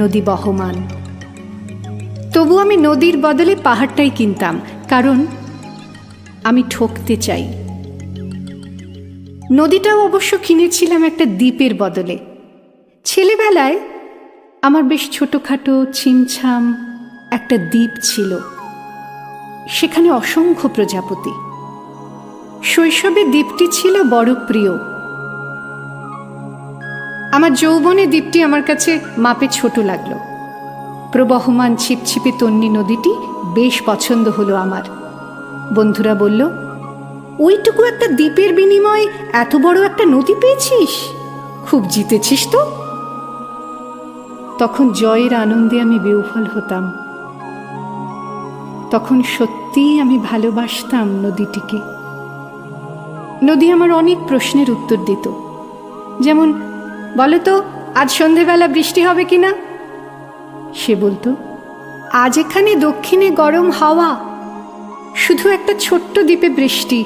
নদী বহমান। তবু আমি নদীর বদলে পাহাড়টাই কিনতাম, কারণ আমি ঠকতে চাই। নদীটাও অবশ্য কিনেছিলাম একটা দ্বীপের বদলে। ছেলেবেলায় আমার বেশ ছোটখাটো ছিমছাম একটা দ্বীপ ছিল। সেখানে অসংখ্য প্রজাপতি। শৈশবে দ্বীপটি ছিল বড় প্রিয়। আমার যৌবনে দ্বীপটি আমার কাছে মাপে ছোট লাগলো। প্রবহমান ছিপছিপে তন্নি নদীটি বেশ পছন্দ হলো আমার। বন্ধুরা বলল, ওইটুকু একটা দ্বীপের বিনিময়ে এত বড় একটা নদী পেয়েছিস, খুব জিতেছিস তো। তখন জয়ের আনন্দে আমি বিহ্বল হতাম। তখন সত্যিই আমি ভালোবাসতাম নদীটিকে। নদী আমার অনেক প্রশ্নের উত্তর দিত, যেমন, বলো তো আজ সন্ধেবেলা বৃষ্টি হবে কিনা। সে বলতো, আজ এখানে দক্ষিণে গরম হাওয়া, শুধু একটা ছোট্ট দ্বীপে বৃষ্টি,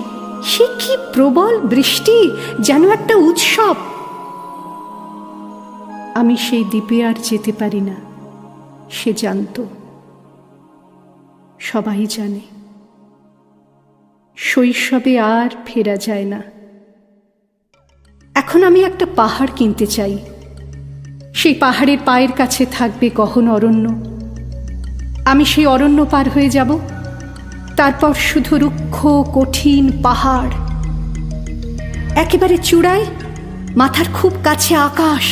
সে কি প্রবল বৃষ্টি, যেন একটা উৎসব। আমি সেই দ্বীপে আর যেতে পারি না, সে জানত। সবাই জানে, শৈশবে আর ফেরা যায় না। এখন আমি একটা পাহাড় কিনতে চাই। সেই পাহাড়ের পায়ের কাছে থাকবে গহন অরণ্য। আমি সেই অরণ্য পার হয়ে যাব, তারপর শুধু রুক্ষ কঠিন পাহাড়। একেবারে চূড়ায় মাথার খুব কাছে আকাশ,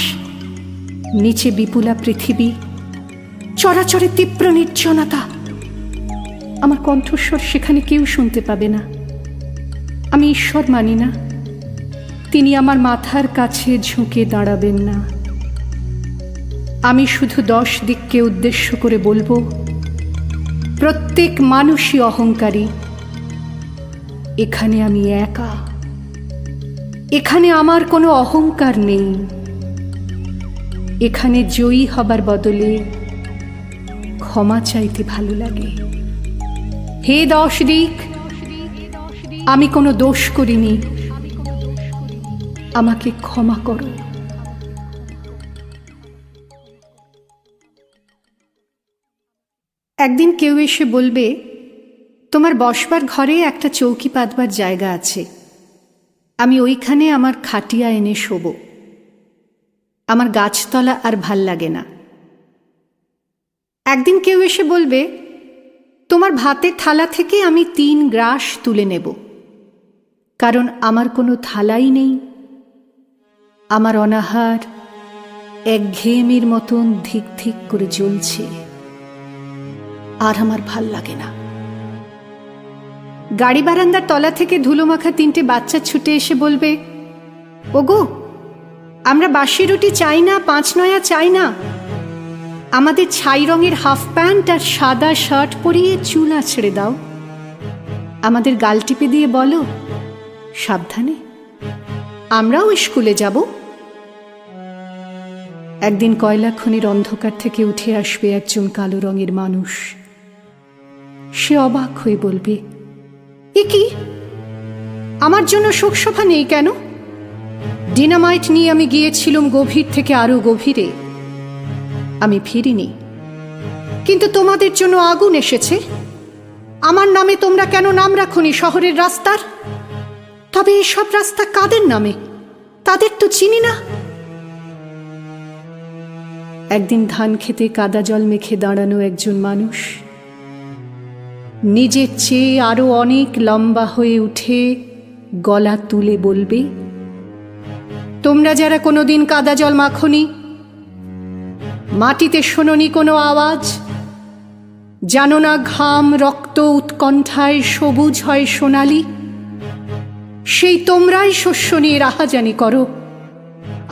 নিচে বিপুলা পৃথিবী, চরাচরে তীব্র নির্জনতা। আমার কণ্ঠস্বর সেখানে কেউ শুনতে পাবে না। আমি ঈশ্বর মানি না, তিনি আমার মাথার কাছে ঝুঁকে দাঁড়াবেন না। আমি শুধু 10 দিককে উদ্দেশ্য করে বলবো, প্রত্যেক মানুষই অহংকারী। এখানে আমি একা, এখানে আমার কোনো অহংকার নেই। এখানে জয়ী হবার বদলে ক্ষমা চাইতে ভালো লাগে। হে 10 দিক, আমি কোনো দোষ করিনি, আমাকে ক্ষমা করো। একদিন কেউ এসে বলবে, তোমার বসবার ঘরে একটা চৌকি পাতবার জায়গা আছে, আমি ওইখানে আমার খাটিয়া এনে শোব। আমার গাছতলা আর ভাল লাগে না। একদিন কেউ এসে বলবে, তোমার ভাতের থালা থেকে আমি 3 গ্রাস তুলে নেব, কারণ আমার কোনো থালাই নেই। আমার অনাহার একঘেয়েমির মতন ধিক ধিক করে জ্বলছে, আর আমার ভাল লাগে না। গাড়ি বারান্দার তলা থেকে ধুলোমাখা 3টে বাচ্চা ছুটে এসে বলবে, ওগো, আমরা বাসি রুটি চাই না, 5 নয়া চাই না। আমাদের ছাই রঙের হাফ প্যান্ট আর সাদা শার্ট পরিয়ে চুল আছড়ে দাও। আমাদের গাল টিপে দিয়ে বলো, সাবধানে, আমরাও স্কুলে যাব। একদিন কয়লা খনির অন্ধকার থেকে উঠে আসবে একজন কালো রঙের মানুষ। সে অবাক হয়ে বলবে, এ কি, আমার জন্য শোকসভা নেই কেন? ডিনামাইট নিয়ে আমি গিয়েছিলাম গভীর থেকে আরো গভীরে, আমি ফিরিনি, কিন্তু তোমাদের জন্য আগুন এসেছে। আমার নামে তোমরা কেন নাম রাখোনি শহরের রাস্তার? তবে এসব রাস্তা কাদের নামে, তাদের তো চিনি না। একদিন ধান খেতে কাদা জল মেখে দাঁড়ানো একজন মানুষ নিজের চেয়ে আরো অনেক লম্বা হয়ে উঠে গলা তুলে বলবে, তোমরা যারা কোনোদিন কাদা জল মাখনি, মাটিতে শোনোনি কোনো আওয়াজ, জানো না ঘাম রক্ত উৎকণ্ঠায় সবুজ হয় সোনালি, সেই তোমরাই শস্য নিয়ে রাহাজানি করো,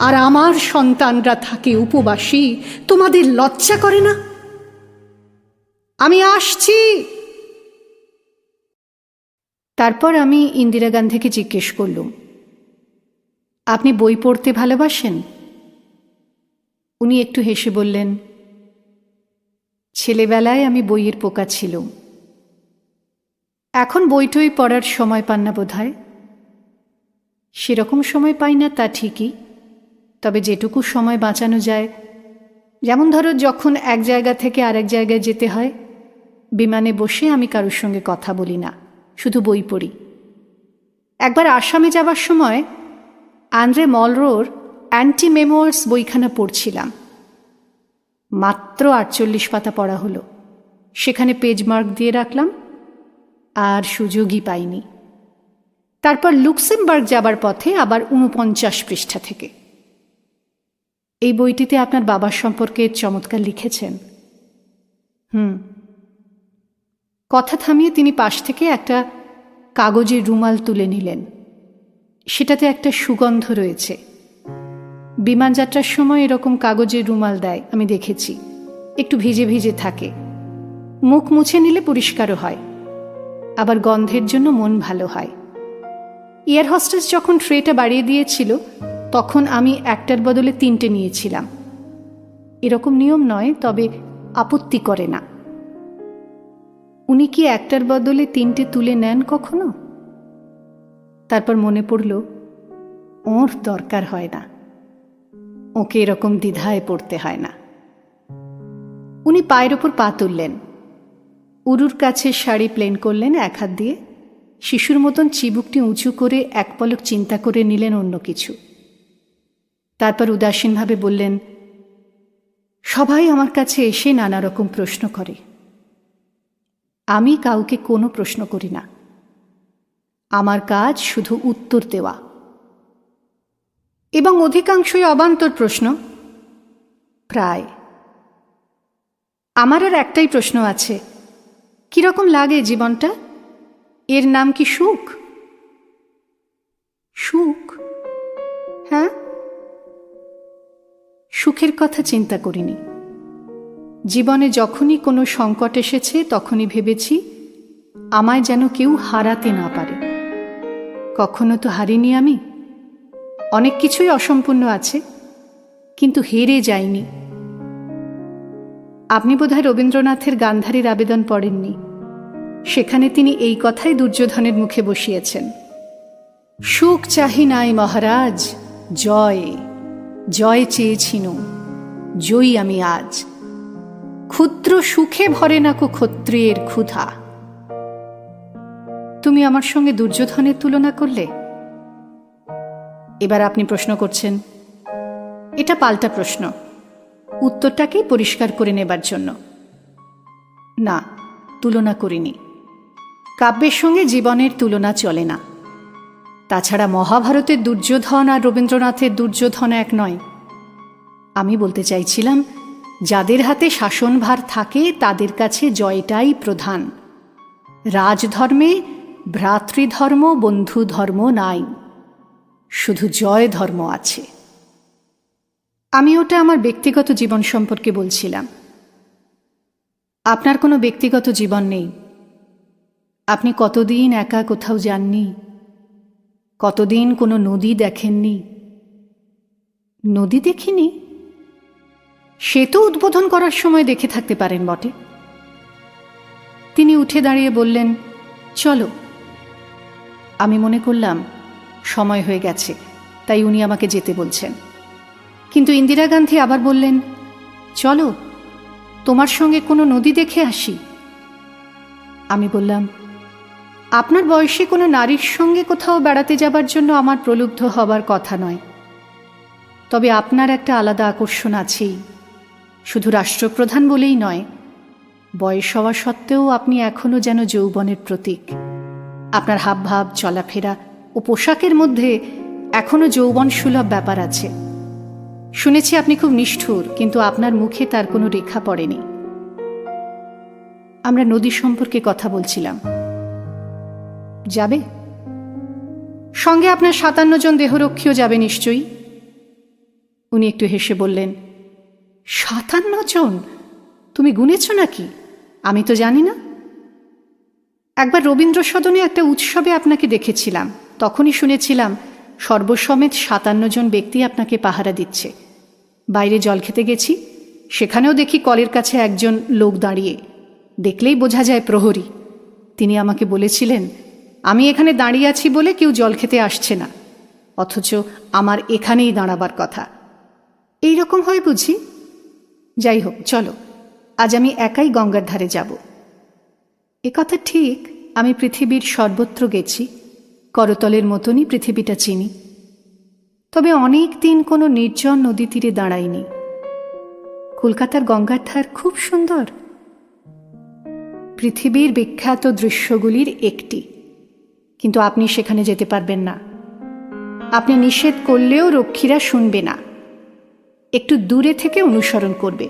আর আমার সন্তানরা থাকে উপবাসী। তোমাদের লজ্জা করে না? আমি আসছি। তারপর আমি ইন্দিরা গান্ধীকে জিজ্ঞেস করলুম, আপনি বই পড়তে ভালোবাসেন? উনি একটু হেসে বললেন, ছেলেবেলায় আমি বইয়ের পোকা ছিলুম, এখন বইটই পড়ার সময় পান না বোধহয়। সেরকম সময় পাই না তা ঠিকই, তবে যেটুকু সময় বাঁচানো যায়, যেমন ধরো যখন এক জায়গা থেকে আরেক জায়গায় যেতে হয়, বিমানে বসে আমি কারোর সঙ্গে কথা বলি না, শুধু বই পড়ি। একবার আসামে যাবার সময় আন্দ্রে মলরোর অ্যান্টি মেমোয়ার্স বইখানা পড়ছিলাম। মাত্র 48 পাতা পড়া হলো। সেখানে পেজ মার্ক দিয়ে রাখলাম, আর সুযোগই পাইনি। তারপর লুক্সেমবার্গ যাবার পথে আবার 49 পৃষ্ঠা থেকে। এই বইটিতে আপনার বাবার সম্পর্কে চমৎকার লিখেছেন। কথা থামিয়ে তিনি পাশ থেকে একটা কাগজের রুমাল তুলে নিলেন। সেটাতে একটা সুগন্ধ রয়েছে। বিমান যাত্রার সময় এরকম কাগজের রুমাল দেয়, আমি দেখেছি। একটু ভিজে ভিজে থাকে, মুখ মুছে নিলে পরিষ্কারও হয়, আবার গন্ধের জন্য মন ভালো হয়। এয়ার হোস্টেস যখন ট্রেটা বাড়িয়ে দিয়েছিল তখন আমি একটার বদলে 3টে নিয়েছিলাম। এরকম নিয়ম নয়, তবে আপত্তি করে না। উনি কি একটার বদলে 3টে তুলে নেন কখনো? তারপর মনে পড়ল ওর দরকার হয় না, ওকে এরকম দ্বিধায় পড়তে হয় না। উনি পায়ের ওপর পা তুললেন, উরুর কাছে শাড়ি প্লেন করলেন এক হাত দিয়ে, শিশুর মতন চিবুকটি উঁচু করে এক পলক চিন্তা করে নিলেন অন্য কিছু। তারপর উদাসীনভাবে বললেন, সবাই আমার কাছে এসে নানা রকম প্রশ্ন করে, আমি কাউকে কোনো প্রশ্ন করি না। আমার কাজ শুধু উত্তর দেওয়া, এবং অধিকাংশই অবান্তর প্রশ্ন। প্রায়। আমার আর একটাই প্রশ্ন আছে, কিরকম লাগে জীবনটা? এর নাম কি সুখ? সুখ? হ্যাঁ, সুখের কথা চিন্তা করিনি। জীবনে যখনই কোনো সংকট এসেছে তখনই ভেবেছি আমায় যেন কেউ হারাতে না পারে। কখনো তো হারিনি আমি। অনেক কিছুই অসম্পূর্ণ আছে, কিন্তু হেরে যাইনি। আপনি বোধহয় রবীন্দ্রনাথের গান্ধারীর আবেদন পড়েননি। সেখানে তিনি এই কথাই দুর্যোধনের মুখে বসিয়েছেন, সুখ চাহি নাই মহারাজ, জয় জয় চেয়েছিনু, জয়ী আমি আজ। ক্ষুদ্র সুখে ভরে না কো ক্ষত্রিয়ের ক্ষুধা। তুমি আমার সঙ্গে দুর্যোধনের তুলনা করলে। এবার আপনি প্রশ্ন করছেন, এটা পাল্টা প্রশ্ন, উত্তরটাকেই পরিষ্কার করে নেবার জন্য। না, তুলনা করিনি। কাব্যের সঙ্গে জীবনের তুলনা চলে না। তাছাড়া মহাভারতের দুর্যোধন আর রবীন্দ্রনাথের দুর্যোধন এক নয়। আমি বলতে চাইছিলাম, যাদের হাতে শাসনভার থাকে তাদের কাছে জয়টাই প্রধান। রাজধর্মে ভ্রাতৃধর্ম বন্ধু ধর্ম নাই, শুধু জয় ধর্ম আছে। আমি ওটা আমার ব্যক্তিগত জীবন সম্পর্কে বলছিলাম। আপনার কোনো ব্যক্তিগত জীবন নেই। আপনি কতদিন একা কোথাও যাননি, কতদিন কোনো নদী দেখেননি। নদী দেখিনি? সে তো উদ্বোধন করার সময় দেখে থাকতে পারেন বটে। তিনি উঠে দাঁড়িয়ে বললেন, চলো। আমি মনে করলাম সময় হয়ে গেছে, তাই উনি আমাকে যেতে বলছেন। কিন্তু ইন্দিরা গান্ধী আবার বললেন, চলো, তোমার সঙ্গে কোনো নদী দেখে আসি। আমি বললাম, আপনার বয়সে কোনো নারীর সঙ্গে কোথাও বেড়াতে যাবার জন্য আমার প্রলুব্ধ হবার কথা নয়। তবে আপনার একটা আলাদা আকর্ষণ আছেই, শুধু রাষ্ট্রপ্রধান বলেই নয়, বয়স হওয়া সত্ত্বেও আপনি এখনও যেন যৌবনের প্রতীক। আপনার হাবভাব, চলাফেরা ও পোশাকের মধ্যে এখনও যৌবন সুলভ ব্যাপার আছে। শুনেছি আপনি খুব নিষ্ঠুর, কিন্তু আপনার মুখে তার কোনো রেখা পড়েনি। আমরা নদী সম্পর্কে কথা বলছিলাম। যাবে? সঙ্গে আপনার 57 জন দেহরক্ষীও যাবে নিশ্চয়ই। উনি একটু হেসে বললেন, 57 জন? তুমি গুনেছ নাকি? আমি তো জানি না। একবার রবীন্দ্র সদনে একটা উৎসবে আপনাকে দেখেছিলাম, তখনই শুনেছিলাম সর্বসমেত 57 জন ব্যক্তি আপনাকে পাহারা দিচ্ছে। বাইরে জল খেতে গেছি, সেখানেও দেখি কলের কাছে একজন লোক দাঁড়িয়ে, দেখলেই বোঝা যায় প্রহরী। তিনি আমাকে বলেছিলেন, আমি এখানে দাঁড়িয়ে আছি বলে কেউ জল খেতে আসছে না, অথচ আমার এখানেই দাঁড়াবার কথা। এই রকম হয় বুঝি? যাই হোক, চলো, আজ আমি একাই গঙ্গার ধারে যাব। এ কথা ঠিক, আমি পৃথিবীর সর্বত্র গেছি, করতলের মতনই পৃথিবীটা চিনি। তবে অনেক দিন কোনো নির্জন নদী তীরে দাঁড়াইনি। কলকাতার গঙ্গার ধার খুব সুন্দর। পৃথিবীর বিখ্যাত দৃশ্যগুলির একটি, কিন্তু আপনি সেখানে যেতে পারবেন না। আপনি নিষেধ করলেও রক্ষীরা শুনবে না, একটু দূরে থেকে অনুসরণ করবে।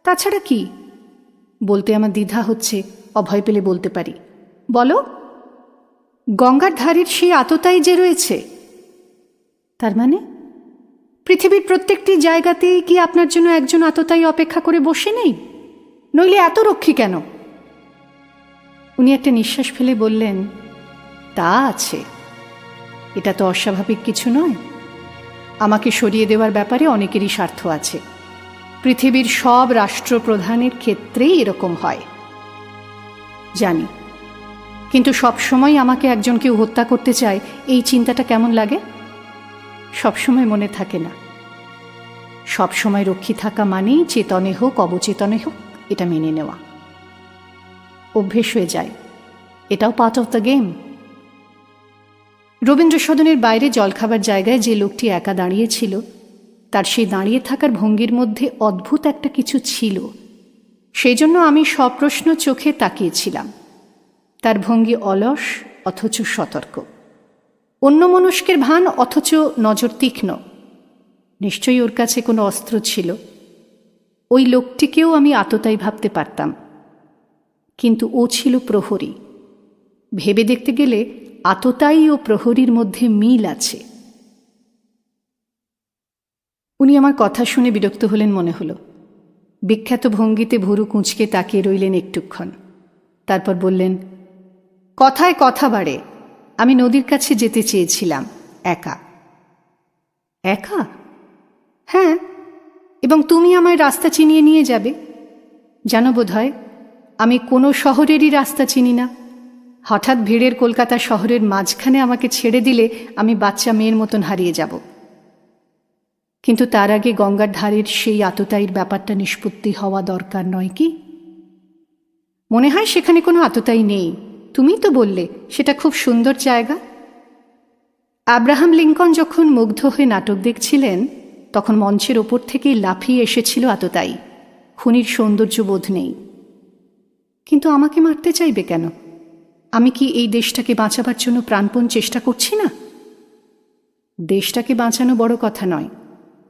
তাছাড়া কি বলতে আমার দ্বিধা হচ্ছে, অভয় পেলে বলতে পারি। বলো। গঙ্গার ধারের সেই আততায়ী যে রয়েছে। তার মানে পৃথিবীর প্রত্যেকটি জায়গাতেই কি আপনার জন্য একজন আততায়ী অপেক্ষা করে বসে নেই? নইলে এত রক্ষী কেন? উনি একটা নিঃশ্বাস ফেলে বললেন, তা আছে। এটা তো অস্বাভাবিক কিছু নয়। আমাকে সরিয়ে দেওয়ার ব্যাপারে অনেকেরই স্বার্থ আছে। পৃথিবীর সব রাষ্ট্রপ্রধানের ক্ষেত্রেই এরকম হয়, জানি। কিন্তু সবসময় আমাকে একজন কেউ হত্যা করতে চায়, এই চিন্তাটা কেমন লাগে? সবসময় মনে থাকে না। সবসময় রক্ষী থাকা মানেই চেতনে হোক অবচেতনে হোক এটা মেনে নেওয়া। অভ্যেস হয়ে যায়, এটাও part of the game. Rabindra সদনের বাইরে জলখাবার জায়গায় যে লোকটি একা দাঁড়িয়েছিল, তার সেই দাঁড়িয়ে থাকার ভঙ্গির মধ্যে অদ্ভুত একটা কিছু ছিল। সেই জন্য আমি সপ্রশ্ন চোখে তাকিয়েছিলাম। তার ভঙ্গি অলস অথচ সতর্ক, অন্যমনস্কের ভান অথচ নজর তীক্ষ্ণ। নিশ্চয়ই ওর কাছে কোনো অস্ত্র ছিল। ওই লোকটিকেও আমি আততায়ী ভাবতে পারতাম, কিন্তু ও ছিল প্রহরী। ভেবে দেখতে গেলে আততায়ী ও প্রহরীর মধ্যে মিল আছে। উনি আমার কথা শুনে বিরক্ত হলেন মনে হলো। বিখ্যাত ভঙ্গিতে ভুরু কুঁচকে তাকিয়ে রইলেন একটুক্ষণ। তারপর বললেন, কথায় কথা বাড়ে। আমি নদীর কাছে যেতে চেয়েছিলাম একা। একা? হ্যাঁ, এবং তুমি আমায় রাস্তা চিনিয়ে নিয়ে যাবে। জানো বোধহয় আমি কোনো শহরেরই রাস্তা চিনি না। হঠাৎ ভিড়ের কলকাতা শহরের মাঝখানে আমাকে ছেড়ে দিলে আমি বাচ্চা মেয়ের মতন হারিয়ে যাব। কিন্তু তার আগে গঙ্গার ধারের সেই আততায়ীর ব্যাপারটা নিষ্পত্তি হওয়া দরকার নয় কি? মনে হয় সেখানে কোনো আততায়ী নেই। তুমিই তো বললে সেটা খুব সুন্দর জায়গা। আব্রাহাম লিঙ্কন যখন মুগ্ধ হয়ে নাটক দেখছিলেন, তখন মঞ্চের ওপর থেকেই লাফিয়ে এসেছিল আততায়ী। খুনির সৌন্দর্য বোধ নেই। কিন্তু আমাকে মারতে চাইবে কেন? আমি কি এই দেশটাকে বাঁচাবার জন্য প্রাণপণ চেষ্টা করছি না? দেশটাকে বাঁচানো বড় কথা নয়,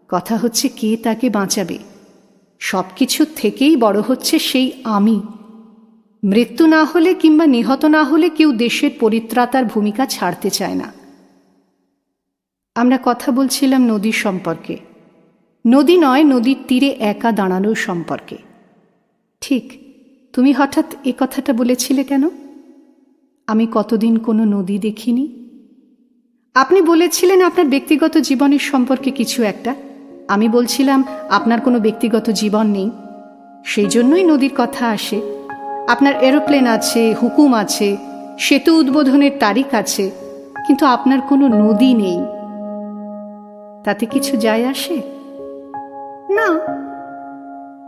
কথা হচ্ছে কে তাকে বাঁচাবে। সব কিছু থেকেই বড় হচ্ছে সেই আমি। মৃত্যু না হলে কিংবা নিহত না হলে কেউ দেশের পরিত্রাতার ভূমিকা ছাড়তে চায় না। আমরা কথা বলছিলাম নদীর সম্পর্কে। নদী নয়, নদীর তীরে একা দাঁড়ানোর সম্পর্কে। ঠিক, তুমি হঠাৎ এ কথাটা বলেছিলে কেন? আমি কতদিন কোনো নদী দেখিনি। আপনি বলেছিলেন আপনার ব্যক্তিগত জীবনের সম্পর্কে কিছু একটা। আমি বলছিলাম আপনার কোনো ব্যক্তিগত জীবন নেই, সেই জন্যই নদীর কথা আসে। আপনার এরোপ্লেন আছে, হুকুম আছে, সেতু উদ্বোধনের তারিখ আছে, কিন্তু আপনার কোনো নদী নেই। তাতে কিছু যায় আসে না।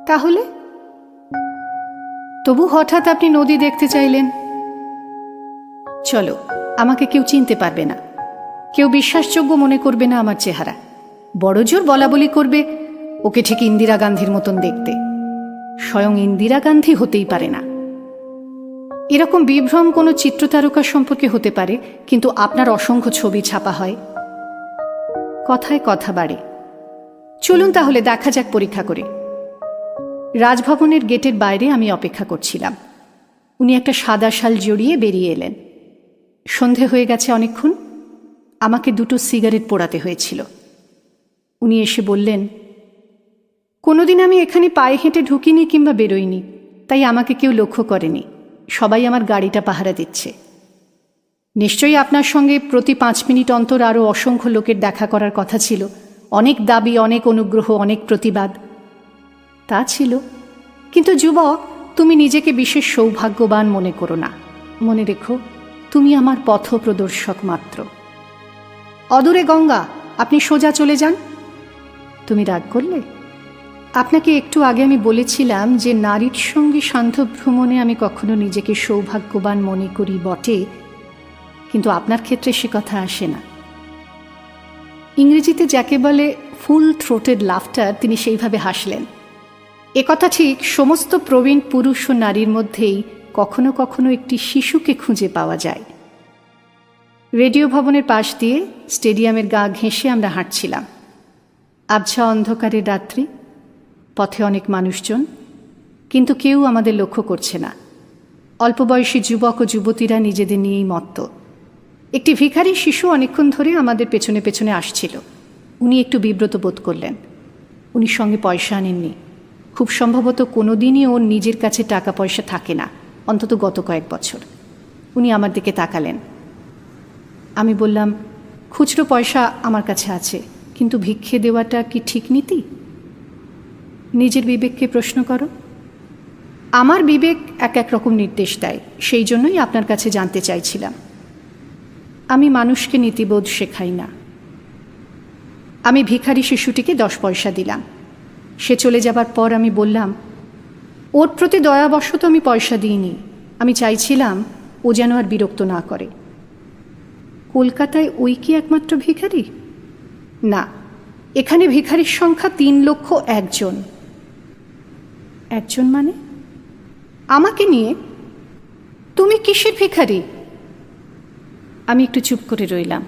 তাহলে? তবু হঠাৎ আপনি নদী দেখতে চাইলেন। চলো, আমাকে কেউ চিনতে পারবে না, কেউ বিশ্বাসযোগ্য মনে করবে না আমার চেহারা। বড় জোর বলা বলি করবে, ওকে ঠিক ইন্দিরা গান্ধীর মতন দেখতে। স্বয়ং ইন্দিরা গান্ধী হতেই পারে না। এরকম বিভ্রম কোনো চিত্রতারকা সম্পর্কে হতে পারে, কিন্তু আপনার অসংখ্য ছবি ছাপা হয়। কথায় কথা বাড়ে। চলুন তাহলে দেখা যাক পরীক্ষা করে। রাজভবনের গেটের বাইরে আমি অপেক্ষা করছিলাম। উনি একটা সাদা শাল জড়িয়ে বেরিয়ে এলেন। সন্ধে হয়ে গেছে অনেকক্ষণ। আমাকে 2টো সিগারেট পোড়াতে হয়েছিল। উনি এসে বললেন, কোনোদিন আমি এখানে পায়ে হেঁটে ঢুকিনি কিংবা বেরোইনি, তাই আমাকে কেউ লক্ষ্য করেনি। সবাই আমার গাড়িটা পাহারা দিচ্ছে। নিশ্চয়ই আপনার সঙ্গে প্রতি 5 মিনিট অন্তর আরও অসংখ্য লোকের দেখা করার কথা ছিল। অনেক দাবি, অনেক অনুগ্রহ, অনেক প্রতিবাদ। তা ছিল, কিন্তু যুবক, তুমি নিজেকে বিশেষ সৌভাগ্যবান মনে করো না। মনে রেখো, তুমি আমার পথ প্রদর্শক মাত্র। অদূরে গঙ্গা, আপনি সোজা চলে যান। তুমি রাগ করলে? আপনাকে একটু আগে আমি বলেছিলাম যে নারীর সঙ্গে সান্ধ্য ভ্রমণে আমি কখনো নিজেকে সৌভাগ্যবান মনে করি বটে, কিন্তু আপনার ক্ষেত্রে সে কথা আসে না। ইংরেজিতে যাকে বলে ফুল থ্রোটেড লাফটার, তিনি সেইভাবে হাসলেন। একথা ঠিক, সমস্ত প্রবীণ পুরুষ ও নারীর মধ্যেই কখনো কখনো একটি শিশুকে খুঁজে পাওয়া যায়। রেডিও ভবনের পাশ দিয়ে স্টেডিয়ামের গা ঘেঁষে আমরা হাঁটছিলাম। আবছা অন্ধকারের রাত্রি, পথে অনেক মানুষজন, কিন্তু কেউ আমাদের লক্ষ্য করছে না। অল্প বয়সী যুবক ও যুবতীরা নিজেদের নিয়েই মত্ত। একটি ভিখারি শিশু অনেকক্ষণ ধরে আমাদের পেছনে পেছনে আসছিল। উনি একটু বিব্রত বোধ করলেন। উনি সঙ্গে পয়সা আনেননি। খুব সম্ভবত কোনো দিনই ওর নিজের কাছে টাকা পয়সা থাকে না, অন্তত গত কয়েক বছর। উনি আমার দিকে তাকালেন। আমি বললাম, খুচরো পয়সা আমার কাছে আছে, কিন্তু ভিক্ষে দেওয়াটা কি ঠিক নীতি? নিজের বিবেককে প্রশ্ন করো। আমার বিবেক এক এক রকম নির্দেশ দেয়, সেই জন্যই আপনার কাছে জানতে চাইছিলাম। আমি মানুষকে নীতিবোধ শেখাই না। আমি ভিখারি শিশুটিকে 10 পয়সা দিলাম। সে চলে যাবার পর আমি বললাম, ওর প্রতি দয়াবশত আমি পয়সা দিইনি। আমি চাইছিলাম ও যেন আর বিরক্ত না করে। কলকাতায় ওই কি একমাত্র ভিখারি? না, এখানে ভিখারির সংখ্যা 3,01,000। একজন মানে? আমাকে নিয়ে? তুমি কিসের ভিখারি? আমি একটু চুপ করে রইলাম।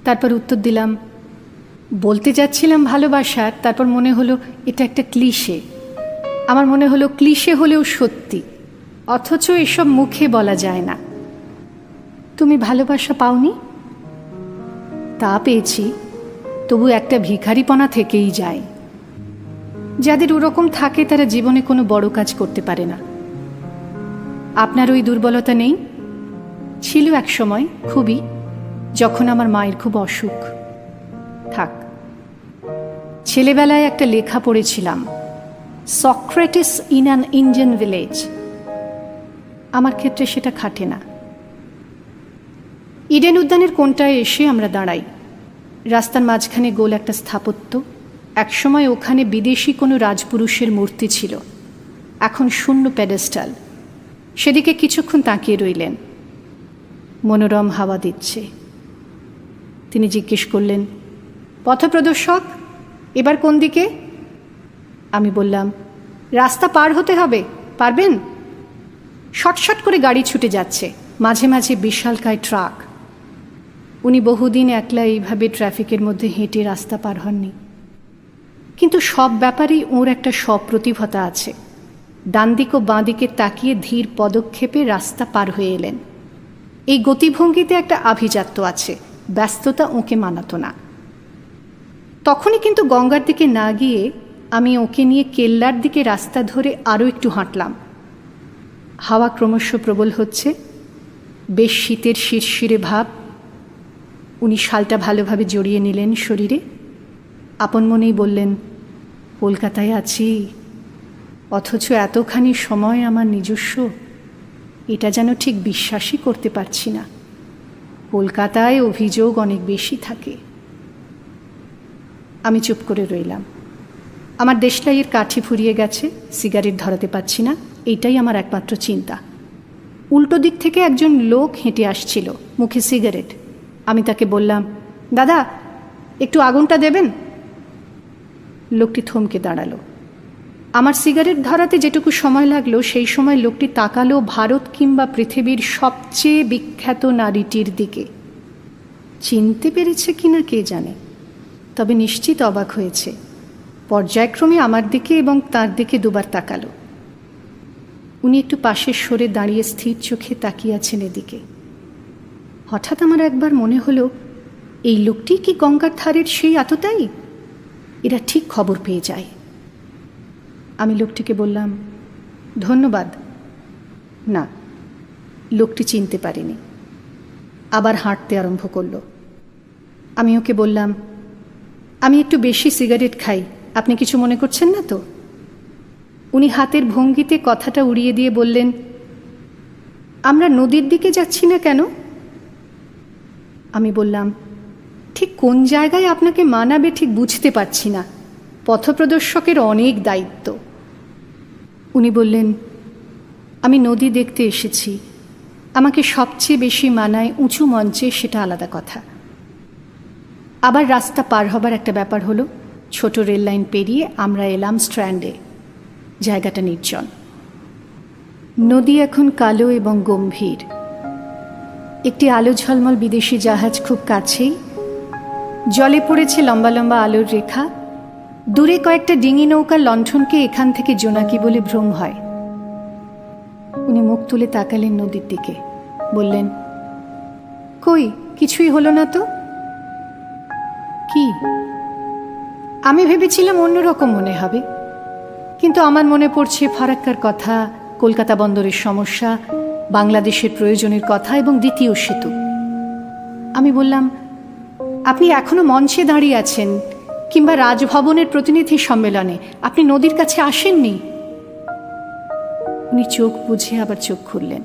তারপর উত্তর দিলাম, বলতে যাচ্ছিলাম ভালোবাসার, তারপর মনে হলো এটা একটা ক্লিশে। আমার মনে হলো ক্লিশে হলেও সত্যি, অথচ এসব মুখে বলা যায় না। তুমি ভালোবাসা পাওনি? তা পেয়েছি, তবু একটা ভিখারিপনা থেকেই যায়। যাদের ওরকম থাকে তারা জীবনে কোনো বড় কাজ করতে পারে না। আপনার ওই দুর্বলতা নেই? ছিল এক সময়, খুবই, যখন আমার মায়ের খুব অসুখ। থাক, ছেলেবেলায় একটা লেখা পড়েছিলাম, Socrates in an Indian village. আমার ক্ষেত্রে সেটা খাটে না। ইডেন উদ্যানের কোণটায় এসে আমরা দাঁড়াই। রাস্তার মাঝখানে গোল একটা স্থাপত্য। একসময় ওখানে বিদেশি কোনো রাজপুরুষের মূর্তি ছিল, এখন শূন্য প্যাডেস্টাল। সেদিকে কিছুক্ষণ তাকিয়ে রইলেন। মনোরম হাওয়া দিচ্ছে। তিনি জিজ্ঞেস করলেন, পথপ্রদর্শক, এবার কোন দিকে? আমি বললাম, রাস্তা পার হতে হবে, পারবেন? শটশট করে গাড়ি ছুটে যাচ্ছে, মাঝে মাঝে বিশালকায় ট্রাক। উনি বহুদিন একলা এইভাবে ট্রাফিকের মধ্যে হেঁটে রাস্তা পার হননি। কিন্তু সব ব্যাপারেই ওর একটা সপ্রতিভতা আছে। ডান দিক ও বাঁ দিকে তাকিয়ে ধীর পদক্ষেপে রাস্তা পার হয়ে এলেন। এই গতিভঙ্গিতে একটা আভিজাত্য আছে, ব্যস্ততা ওকে মানাতো না। তখনই কিন্তু গঙ্গার দিকে না গিয়ে আমি ওকে নিয়ে কেল্লার দিকে রাস্তা ধরে আরও একটু হাঁটলাম। হাওয়া ক্রমশ প্রবল হচ্ছে, বেশ শীতের শিরশিরে ভাব। উনি শালটা ভালোভাবে জড়িয়ে নিলেন শরীরে। আপন মনেই বললেন, কলকাতায় আছি, অথচ এতখানি সময় আমার নিজস্ব, এটা যেন ঠিক বিশ্বাসই করতে পারছি না। কলকাতায় অভিযোগ অনেক বেশি থাকে। আমি চুপ করে রইলাম। আমার দেশলাইয়ের কাঠি ফুরিয়ে গেছে, সিগারেট ধরাতে পারছি না, এইটাই আমার একমাত্র চিন্তা। উল্টো দিক থেকে একজন লোক হেঁটে আসছিল, মুখে সিগারেট। আমি তাকে বললাম, দাদা, একটু আগুনটা দেবেন? লোকটি থমকে দাঁড়ালো। আমার সিগারেট ধরাতে যেটুকু সময় লাগলো, সেই সময় লোকটি তাকালো ভারত কিংবা পৃথিবীর সবচেয়ে বিখ্যাত নারীটির দিকে। চিনতে পেরেছে কিনা কে জানে, তবে নিশ্চিত অবাক হয়েছে। পর্যায়ক্রমে আমার দিকে এবং তার দিকে দুবার তাকালো। উনি একটু পাশের সরে দাঁড়িয়ে স্থির চোখে তাকিয়ে আছেন এদিকে। হঠাৎ আমার একবার মনে হলো, এই লোকটি কি গঙ্গার ধারের সেই আততায়ী? এরা ঠিক খবর পেয়ে যায়। আমি লোকটিকে বললাম, ধন্যবাদ। না, লোকটি চিনতে পারেনি। আবার হাঁটতে আরম্ভ করলো। আমি ওকে বললাম, আমি একটু বেশি সিগারেট খাই, আপনি কিছু মনে করছেন না তো? উনি হাতের ভঙ্গিতে কথাটা উড়িয়ে দিয়ে বললেন, আমরা নদীর দিকে যাচ্ছি না কেন? আমি বললাম, ঠিক কোন জায়গায় আপনাকে মানাবে ঠিক বুঝতে পারছি না, পথপ্রদর্শকের অনেক দায়িত্ব। উনি বললেন, আমি নদী দেখতে এসেছি, আমাকে সবচেয়ে বেশি মানায় উঁচু মঞ্চে, সেটা আলাদা কথা। আবার রাস্তা পার হবার একটা ব্যাপার হলো। ছোট রেল লাইন পেরিয়ে আমরা এলাম স্ট্র্যান্ডে। জায়গাটা নির্জন। নদী এখন কালো এবং গম্ভীর। একটি আলো ঝলমল বিদেশি জাহাজ খুব কাছেই, জলে পড়েছে লম্বা লম্বা আলোর রেখা। দূরে কয়েকটা ডিঙি নৌকার লণ্ঠনকে এখান থেকে জোনাকি বলে ভ্রম হয়। উনি মুখ তুলে তাকালেন নদীর দিকে, বললেন, কই, কিছুই হলো না তো? কি? আমি ভেবেছিলাম অন্যরকম মনে হবে, কিন্তু আমার মনে পড়ছে ফারাক্কার কথা, কলকাতা বন্দরের সমস্যা, বাংলাদেশের প্রয়োজনের কথা এবং দ্বিতীয় সেতু। আমি বললাম, আপনি এখনো মঞ্চে দাঁড়িয়ে আছেন কিংবা রাজভবনের প্রতিনিধি সম্মেলনে, আপনি নদীর কাছে আসেননি। উনি চোখ বুঝে আবার চোখ খুললেন,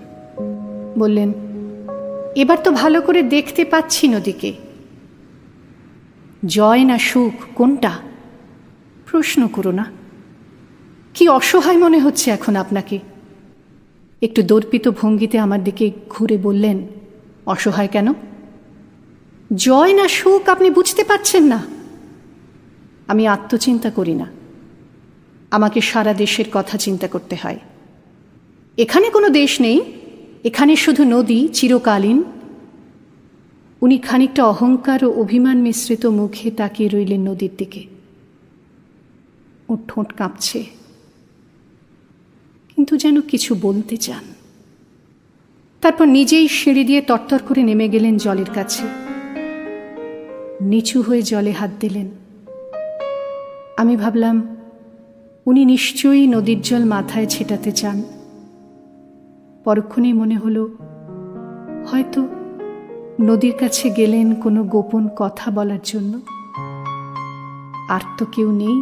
বললেন, এবার তো ভালো করে দেখতে পাচ্ছি নদীকে। জয় না সুখ, কোনটা? প্রশ্ন করো না। কি অসহায় মনে হচ্ছে এখন আপনাকে? একটু দর্পিত ভঙ্গিতে আমার দিকে ঘুরে বললেন, অসহায় কেন? জয় না সুখ আপনি বুঝতে পারছেন না? আমি আত্মচিন্তা করি না, আমাকে সারা দেশের কথা চিন্তা করতে হয়। এখানে কোনো দেশ নেই, এখানে শুধু নদী, চিরকালীন। উনি খানিকটা অহংকার ও অভিমান মিশ্রিত মুখে তাকিয়ে রইলেন নদীর দিকে। ওর ঠোঁট কাঁপছে, কিন্তু যেন কিছু বলতে চান। তারপর নিজেই সিঁড়ি দিয়ে তরতর করে নেমে গেলেন জলের কাছে, নিচু হয়ে জলে হাত দিলেন। আমি ভাবলাম, উনি নিশ্চয়ই নদীর জল মাথায় ছেটাতে চান। পরক্ষণেই মনে হলো, হয়তো নদীর কাছে গেলেন কোনো গোপন কথা বলার জন্য। আর তো কেউ নেই।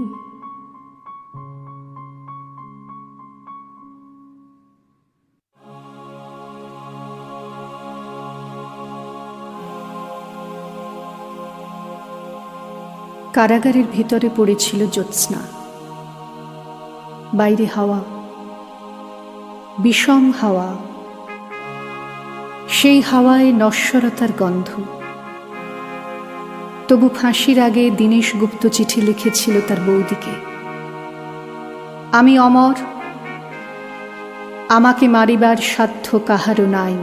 কারাগারের ভিতরে পড়েছিল জ্যোৎস্না। বাইরে হাওয়া, বিষম হাওয়া, সেই হাওয়ায় নশ্বরতার গন্ধ। তবু ফাঁসির আগে দীনেশ গুপ্ত চিঠি লিখেছিল তার বৌদিকে, আমি অমর, আমাকে মারিবার সাধ্য কাহারও নাই।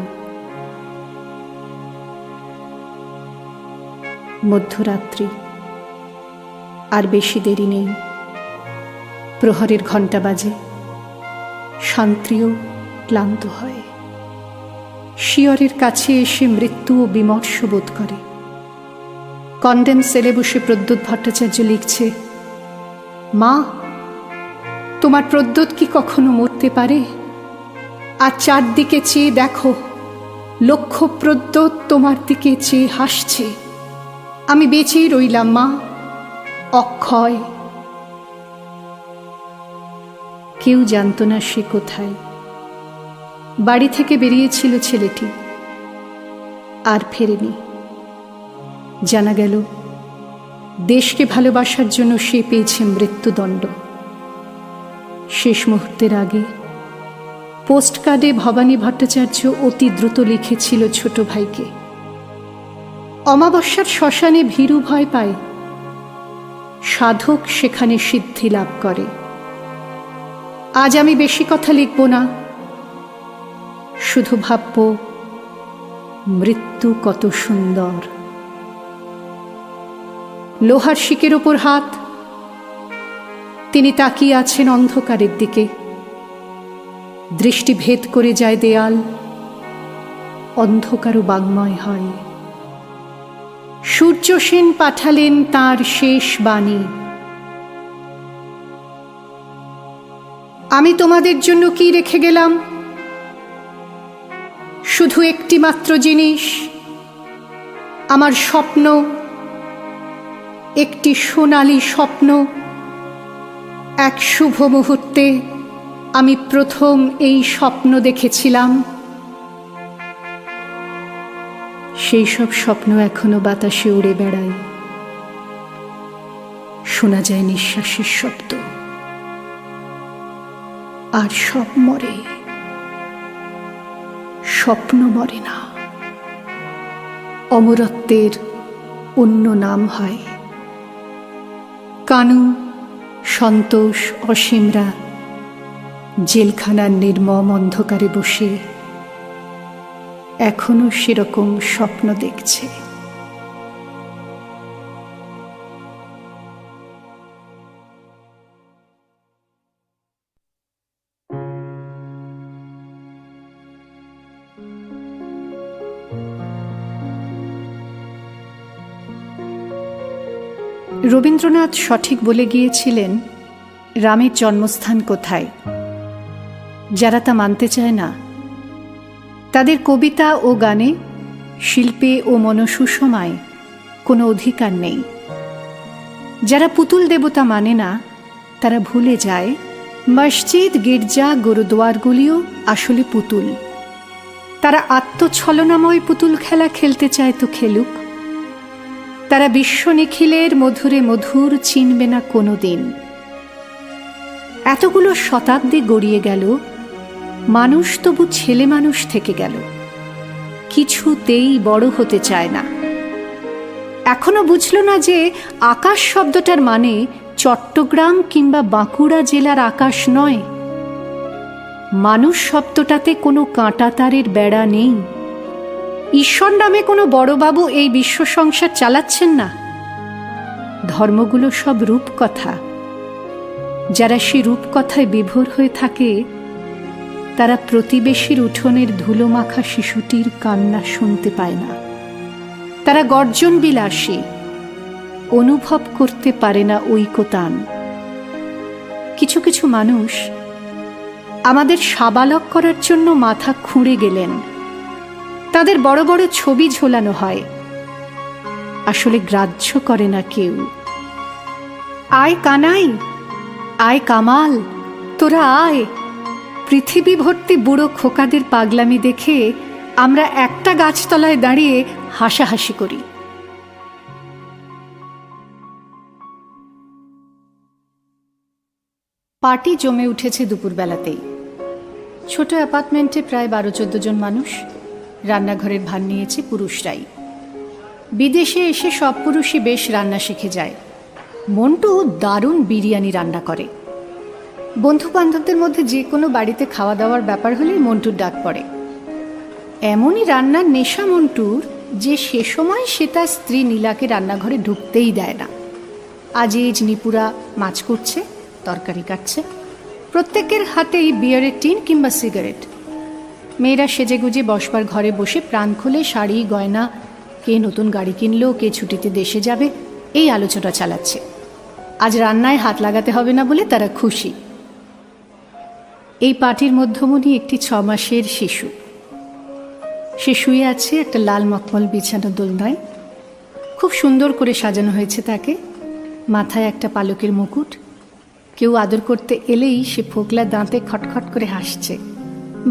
মধ্যরাত্রি, আর বেশি দেরি নেই। প্রহরের ঘণ্টা বাজে, শান্তিও ক্লান্ত হয়। শিয়রের কাছে এসে মৃত্যুও বিমর্ষ বোধ করে। কন্ডেম সেলে বসে প্রদ্যোৎ ভট্টাচার্য লিখছে, মা, তোমার প্রদ্যোৎ কি কখনো মরতে পারে? আর চারদিকে চেয়ে দেখো, লক্ষ প্রদ্যোৎ তোমার দিকে চেয়ে হাসছে। আমি বেঁচেই রইলাম মা, অক্ষয়। কেউ জানত না সে কোথায়। বাড়ি থেকে বেরিয়েছিল ছেলেটি, আর ফেরেনি। জানা গেল, দেশকে ভালোবাসার জন্য সে পেয়েছে মৃত্যুদণ্ড। শেষ মুহূর্তের আগে পোস্টকার্ডে ভবানী ভট্টাচার্য অতি দ্রুত লিখেছিল ছোট ভাইকে, অমাবস্যার শ্মশানে ভীরু ভয় পায়, সাধক সেখানে সিদ্ধি লাভ করে। আজ আমি বেশি কথা লিখব না, শুধু ভাবব মৃত্যু কত সুন্দর। লোহার শিকের ওপর হাত, তিনি তাকিয়ে আছেন অন্ধকারের দিকে। দৃষ্টি ভেদ করে যায় দেয়াল, অন্ধকারও বাংময় হয়। সূর্য সেন পাঠালেন তাঁর শেষ বাণী, আমি তোমাদের জন্য কি রেখে গেলাম? শুধু একটি মাত্র জিনিস, আমার স্বপ্ন, একটি সোনালী স্বপ্ন। এক শুভ মুহূর্তে আমি প্রথম এই স্বপ্ন দেখেছিলাম। সেই সব স্বপ্ন এখনো বাতাসে উড়ে বেড়ায়, শোনা যায় নিঃশ্বাসের শব্দ। আর সব মরে, স্বপ্ন মরে না। অমরত্বের অন্য নাম হয়। কানু, সন্তোষ, অসীমরা জেলখানার নির্মম অন্ধকারে বসে এখনো সেরকম স্বপ্ন দেখছে। রবীন্দ্রনাথ সঠিক বলে গিয়েছিলেন, রামের জন্মস্থান কোথায়। যারা তা মানতে চায় না, তাদের কবিতা ও গানে, শিল্পে ও মনসুষমায় কোনো অধিকার নেই। যারা পুতুল দেবতা মানে না, তারা ভুলে যায় মসজিদ, গির্জা, গুরুদুয়ারগুলিও আসলে পুতুল। তারা আত্মছলনাময় পুতুল খেলা খেলতে চায় তো খেলুক। তারা বিশ্ব নিখিলের মধুরে মধুর চিনবে না কোনো দিন। এতগুলো শতাব্দী গড়িয়ে গেল, মানুষ তবু ছেলে মানুষ থেকে গেল, কিছুতেই বড় হতে চায় না। এখনো বুঝল না যে আকাশ শব্দটার মানে চট্টগ্রাম কিংবা বাঁকুড়া জেলার আকাশ নয়। মানুষ শব্দটাতে কোনো কাঁটা তারের বেড়া নেই। ঈশ্বর নামে কোনো বড়বাবু এই বিশ্ব সংসার চালাচ্ছেন না। ধর্মগুলো সব রূপকথা। যারা সে রূপকথায় বিভোর হয়ে থাকে, তারা প্রতিবেশীর উঠোনের ধুলোমাখা শিশুটির কান্না শুনতে পায় না। তারা গর্জন বিলাসী, অনুভব করতে পারে না ঐকতান। কিছু কিছু মানুষ আমাদের সাবালক করার জন্য মাথা খুঁড়ে গেলেন। তাদের বড় বড় ছবি ঝোলানো হয়, আসলে গ্রাহ্য করে না কেউ। আয় কানাই, আয় কামাল, তোরা আয়। পৃথিবী ভর্তি বুড়ো খোকাদের পাগলামি দেখে আমরা একটা গাছতলায় দাঁড়িয়ে হাসাহাসি করি। পার্টি জমে উঠেছে দুপুরবেলাতেই। ছোট অ্যাপার্টমেন্টে প্রায় 12-14 জন মানুষ। রান্নাঘরের ভার নিয়েছে পুরুষরাই। বিদেশে এসে সব পুরুষই বেশ রান্না শিখে যায়। মন্টু দারুণ বিরিয়ানি রান্না করে। বন্ধু বান্ধবদের মধ্যে যে কোনো বাড়িতে খাওয়া দাওয়ার ব্যাপার হলেই মন্টুর ডাক পড়ে। এমনই রান্নার নেশা মন্টুর যে সে সময় সে তার স্ত্রী নীলাকে রান্নাঘরে ঢুকতেই দেয় না। আজিজ নিপুরা মাছ করছে, তরকারি কাটছে, প্রত্যেকের হাতেই বিয়ারের টিন কিংবা সিগারেট। মেয়েরা সেজেগুজে বসবার ঘরে বসে প্রাণ খুলে শাড়ি গয়না, কে নতুন গাড়ি কিনলো, কে ছুটিতে দেশে যাবে, এই আলোচনা চালাচ্ছে। আজ রান্নায় হাত লাগাতে হবে না বলে তারা খুশি। এই পার্টির মধ্যমণি একটি 6 মাসের শিশু। সে শুয়ে আছে একটা লাল মখমল বিছানো দোলনায়। খুব সুন্দর করে সাজানো হয়েছে তাকে। মাথায় একটা পালকের মুকুট। কেউ আদর করতে এলেই সে ফোকলা দাঁতে খটখট করে হাসছে।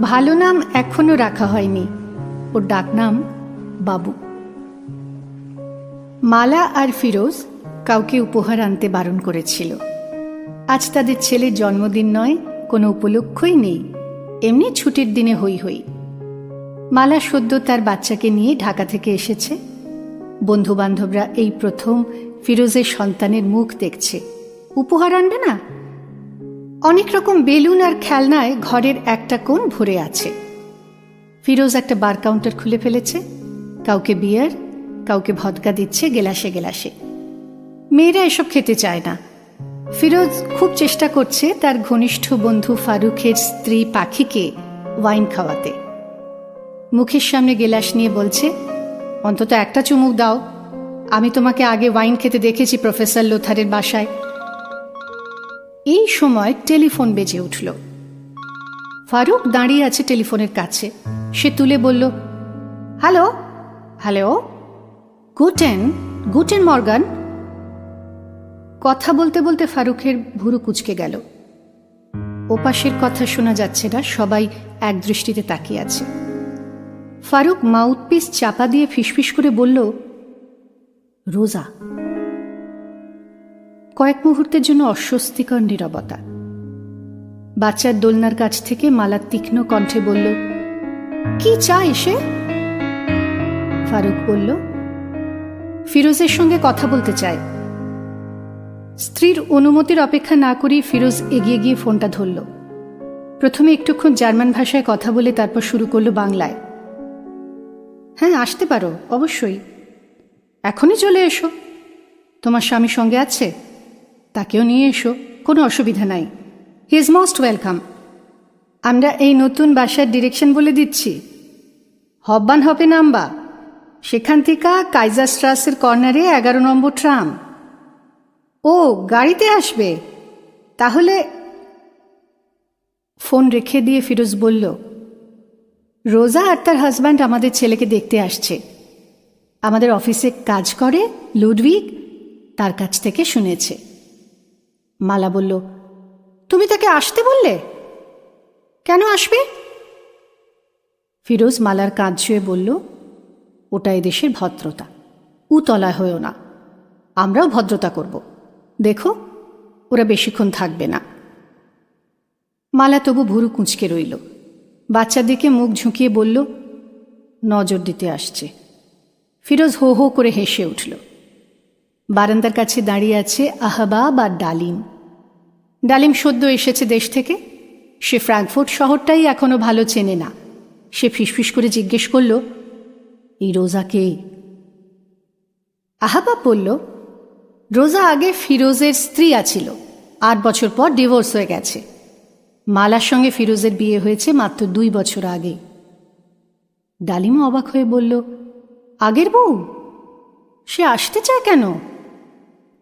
ভালো নাম এখনো রাখা হয়নি, ওর ডাক নাম বাবু। মালা আর ফিরোজ কাউকে উপহার আনতে বারণ করেছিল। আজ তাদের ছেলের জন্মদিন নয়, কোনো উপলক্ষই নেই, এমনি ছুটির দিনে হই হই। মালা সদ্য তার বাচ্চাকে নিয়ে ঢাকা থেকে এসেছে। বন্ধু বান্ধবরা এই প্রথম ফিরোজের সন্তানের মুখ দেখছে। উপহার আনবে না? অনেক রকম বেলুন আর খেলনায় ঘরের একটা কোণ ভরে আছে। ফিরোজ একটা বার কাউন্টার খুলে ফেলেছে। কাউকে বিয়ার, কাউকে ভদকা দিচ্ছে গেলাসে গেলাসে। মেয়েরা এসব খেতে চায় না। ফিরোজ খুব চেষ্টা করছে তার ঘনিষ্ঠ বন্ধু ফারুকের স্ত্রী পাখিকে ওয়াইন খাওয়াতে। মুখের সামনে গেলাস নিয়ে বলছে, অন্তত একটা চুমুক দাও, আমি তোমাকে আগে ওয়াইন খেতে দেখেছি প্রফেসর লোথারের বাসায়। এই সময় টেলিফোন বেজে উঠল। ফারুক দাঁড়িয়ে আছে টেলিফোনের কাছে। সে তুলে বলল, হ্যালো হ্যালো, গুটেন মর্গান। কথা বলতে বলতে ফারুকের ভুরু কুঁচকে গেল। ওপাশের কথা শোনা যাচ্ছে না, সবাই এক দৃষ্টিতে তাকিয়ে আছে। ফারুক মাউথপিস চাপা দিয়ে ফিসফিস করে বলল, রোজা। কয়েক মুহূর্তের জন্য অস্বস্তিকর নীরবতা। বাচ্চার দোলনার কাছ থেকে মালা তীক্ষ্ণ কণ্ঠে বলল, কি চাই সে? ফারুক বলল, ফিরোজের সঙ্গে কথা বলতে চায়। স্ত্রীর অনুমতির অপেক্ষা না করেই ফিরোজ এগিয়ে গিয়ে ফোনটা ধরল। প্রথমে একটুক্ষণ জার্মান ভাষায় কথা বলে তারপর শুরু করলো বাংলায়। হ্যাঁ, আসতে পারো, অবশ্যই, এখনই চলে এসো। তোমার স্বামী সঙ্গে আছে? তাকেও নিয়ে এসো, কোনো অসুবিধা নাই। He is most welcome. আমরা এই নতুন বাসার ডিরেকশন বলে দিচ্ছি। হব্বান হপে নামবা, সেখান থেকে কাইজারস্ট্রাসের কর্নারে 11 নম্বর ট্রাম। ও, গাড়িতে আসবে? তাহলে। ফোন রেখে দিয়ে ফিরোজ বলল, রোজা আর তার হাজব্যান্ড আমাদের ছেলেকে দেখতে আসছে। আমাদের অফিসে কাজ করে লুডভিগ, তার কাছ থেকে শুনেছে। মালা বলল, তুমি তাকে আসতে বললে? কেন আসবে? ফিরোজ মালার কাঁধ ছুঁয়ে বলল, ওটা এদেশের ভদ্রতা, উতলায় হয়েও না। আমরাও ভদ্রতা করব, দেখো ওরা বেশিক্ষণ থাকবে না। মালা তবু ভুরু কুঁচকে রইল। বাচ্চার দিকে মুখ ঝুঁকিয়ে বলল, নজর দিতে আসছে। ফিরোজ হো হো করে হেসে উঠল। বারান্দার কাছে দাঁড়িয়ে আছে আহবাব আর ডালিম। ডালিম সদ্য এসেছে দেশ থেকে। সে ফ্র্যাঙ্কফুর্ট শহরটাই এখনো ভালো চেনে না। সে ফিসফিস করে জিজ্ঞেস করল, এই রোজা কে? আহবাব বলল, রোজা আগে ফিরোজের স্ত্রী আছিল, 8 বছর পর ডিভোর্স হয়ে গেছে। মালার সঙ্গে ফিরোজের বিয়ে হয়েছে মাত্র 2 বছর আগে। ডালিমও অবাক হয়ে বলল, আগের বউ? সে আসতে চায় কেন?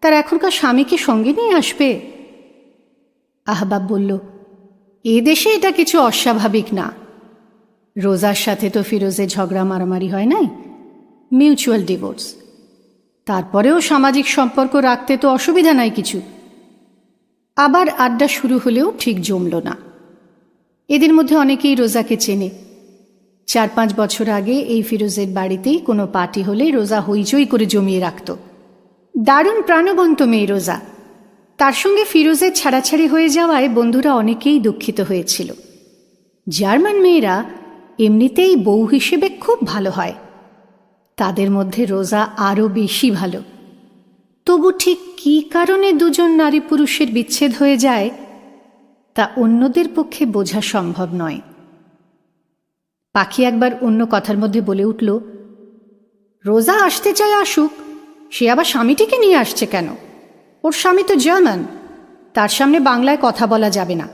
তার এখনকার স্বামীকে সঙ্গে নিয়ে আসবে? আহবাব বলল, এ দেশে এটা কিছু অস্বাভাবিক না। রোজার সাথে তো ফিরোজের ঝগড়া মারামারি হয় নাই, মিউচুয়াল ডিভোর্স। তারপরেও সামাজিক সম্পর্ক রাখতে তো অসুবিধা নাই কিছু। আবার আড্ডা শুরু হলেও ঠিক জমল না। এদের মধ্যে অনেকেই রোজাকে চেনে। 4-5 বছর আগে এই ফিরোজের বাড়িতেই কোনো পার্টি হলে রোজা হইচই করে জমিয়ে রাখত। দারুণ প্রাণবন্ত মেয়ে রোজা। তার সঙ্গে ফিরোজের ছাড়াছাড়ি হয়ে যাওয়ায় বন্ধুরা অনেকেই দুঃখিত হয়েছিল। জার্মান মেয়েরা এমনিতেই বউ হিসেবে খুব ভালো হয়, তাদের মধ্যে রোজা আরও বেশি ভালো। তবু ঠিক কী কারণে দুজন নারী পুরুষের বিচ্ছেদ হয়ে যায় তা অন্যদের পক্ষে বোঝা সম্ভব নয়। পাখি একবার অন্য কথার মধ্যে বলে উঠল, রোজা আসতে চায় আসুক, সে আবার স্বামীটিকে নিয়ে আসছে কেন? ওর স্বামী তো জার্মান, তার সামনে বাংলায় কথা বলা যাবে না।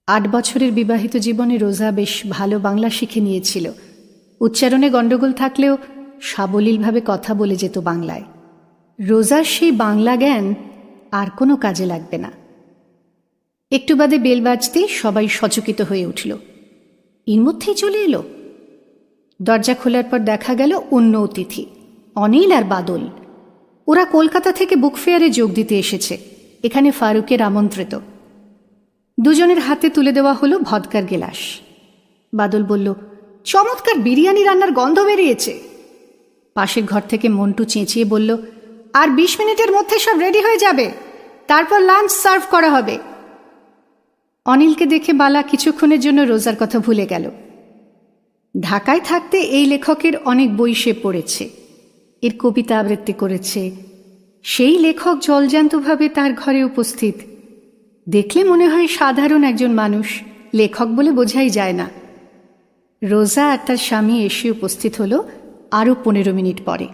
8 বছরের বিবাহিত জীবনে রোজা বেশ ভালো বাংলা শিখে নিয়েছিল। উচ্চারণে গণ্ডগোল থাকলেও সাবলীলভাবে কথা বলে যেত বাংলায়। রোজার সেই বাংলা জ্ঞান আর কোনো কাজে লাগবে না। একটু বাদে বেল বাজতেই সবাই সচকিত হয়ে উঠল। এর মধ্যেই চলে এলো। দরজা খোলার পর দেখা গেল অন্য অতিথি, অনিল আর বাদল। ওরা কলকাতা থেকে বুক ফেয়ারে যোগ দিতে এসেছে, এখানে ফারুকের আমন্ত্রিত। দুজনের হাতে তুলে দেওয়া হলো ভদকার গেলাস। বাদল বলল, চমৎকার বিরিয়ানি রান্নার গন্ধ বেরিয়েছে। পাশের ঘর থেকে মন্টু চেঁচিয়ে বলল, আর 20 মিনিটের মধ্যে সব রেডি হয়ে যাবে, তারপর লাঞ্চ সার্ভ করা হবে। অনিলকে দেখে বালা কিছুক্ষণের জন্য রোজার কথা ভুলে গেল। ঢাকায় থাকতে এই লেখকের অনেক বই সে পড়েছে, এর কবিতা আবৃত্তি করেছে। সেই লেখক জলজান্তভাবে তার ঘরে উপস্থিত। দেখলে মনে হয় সাধারণ একজন মানুষ, লেখক বলে বোঝাই যায় না। রোজা আর তার স্বামী এসে উপস্থিত হলো আরও 15 মিনিট পরে।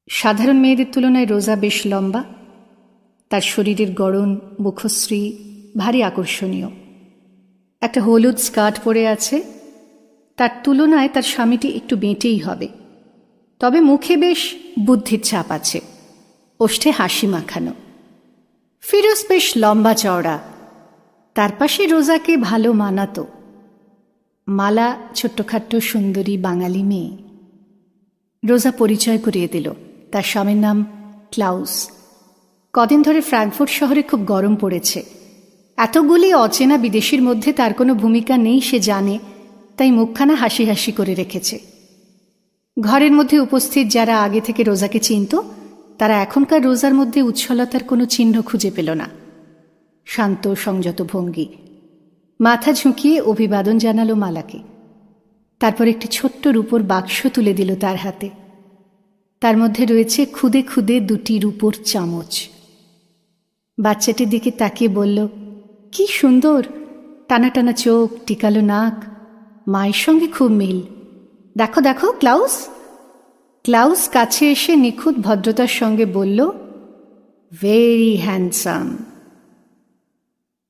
সাধারণ মেয়েদের তুলনায় রোজা বেশ লম্বা। তার শরীরের গড়ন, মুখশ্রী ভারী আকর্ষণীয়। একটা হলুদ স্কার্ট পরে আছে। তার তুলনায় তার স্বামীটি একটু বেঁটেই হবে, তবে মুখে বেশ বুদ্ধির ছাপ আছে, ওষ্ঠে হাসি মাখানো। ফিরোজ বেশ লম্বা চওড়া, তার পাশে রোজাকে ভালো মানাতো। মালা ছোট্টখাট্ট সুন্দরী বাঙালি মেয়ে। রোজা পরিচয় করিয়ে দিল, তার স্বামীর নাম ক্লাউস। কদিন ধরে ফ্র্যাঙ্কফুর্ট শহরে খুব গরম পড়েছে। এতগুলি অচেনা বিদেশির মধ্যে তার কোনো ভূমিকা নেই সে জানে, তাই মুখখানা হাসি হাসি করে রেখেছে। ঘরের মধ্যে উপস্থিত যারা আগে থেকে রোজাকে চিনত, তারা এখনকার রোজার মধ্যে উচ্ছলতার কোনো চিহ্ন খুঁজে পেল না। শান্ত সংযত ভঙ্গি, মাথা ঝুঁকিয়ে অভিবাদন জানালো মালাকে। তারপর একটি ছোট্ট রূপোর বাক্স তুলে দিল তার হাতে। তার মধ্যে রয়েছে খুদে খুদে 2টি রূপোর চামচ। বাচ্চাটির দিকে তাকিয়ে বলল, কি সুন্দর, টানা টানা চোখ, টিকালো নাক, মায়ের সঙ্গে খুব মিল। দেখো দেখো ক্লাউস। ক্লাউস কাছে এসে নিখুঁত ভদ্রতার সঙ্গে বলল, ভেরি হ্যান্ডসাম।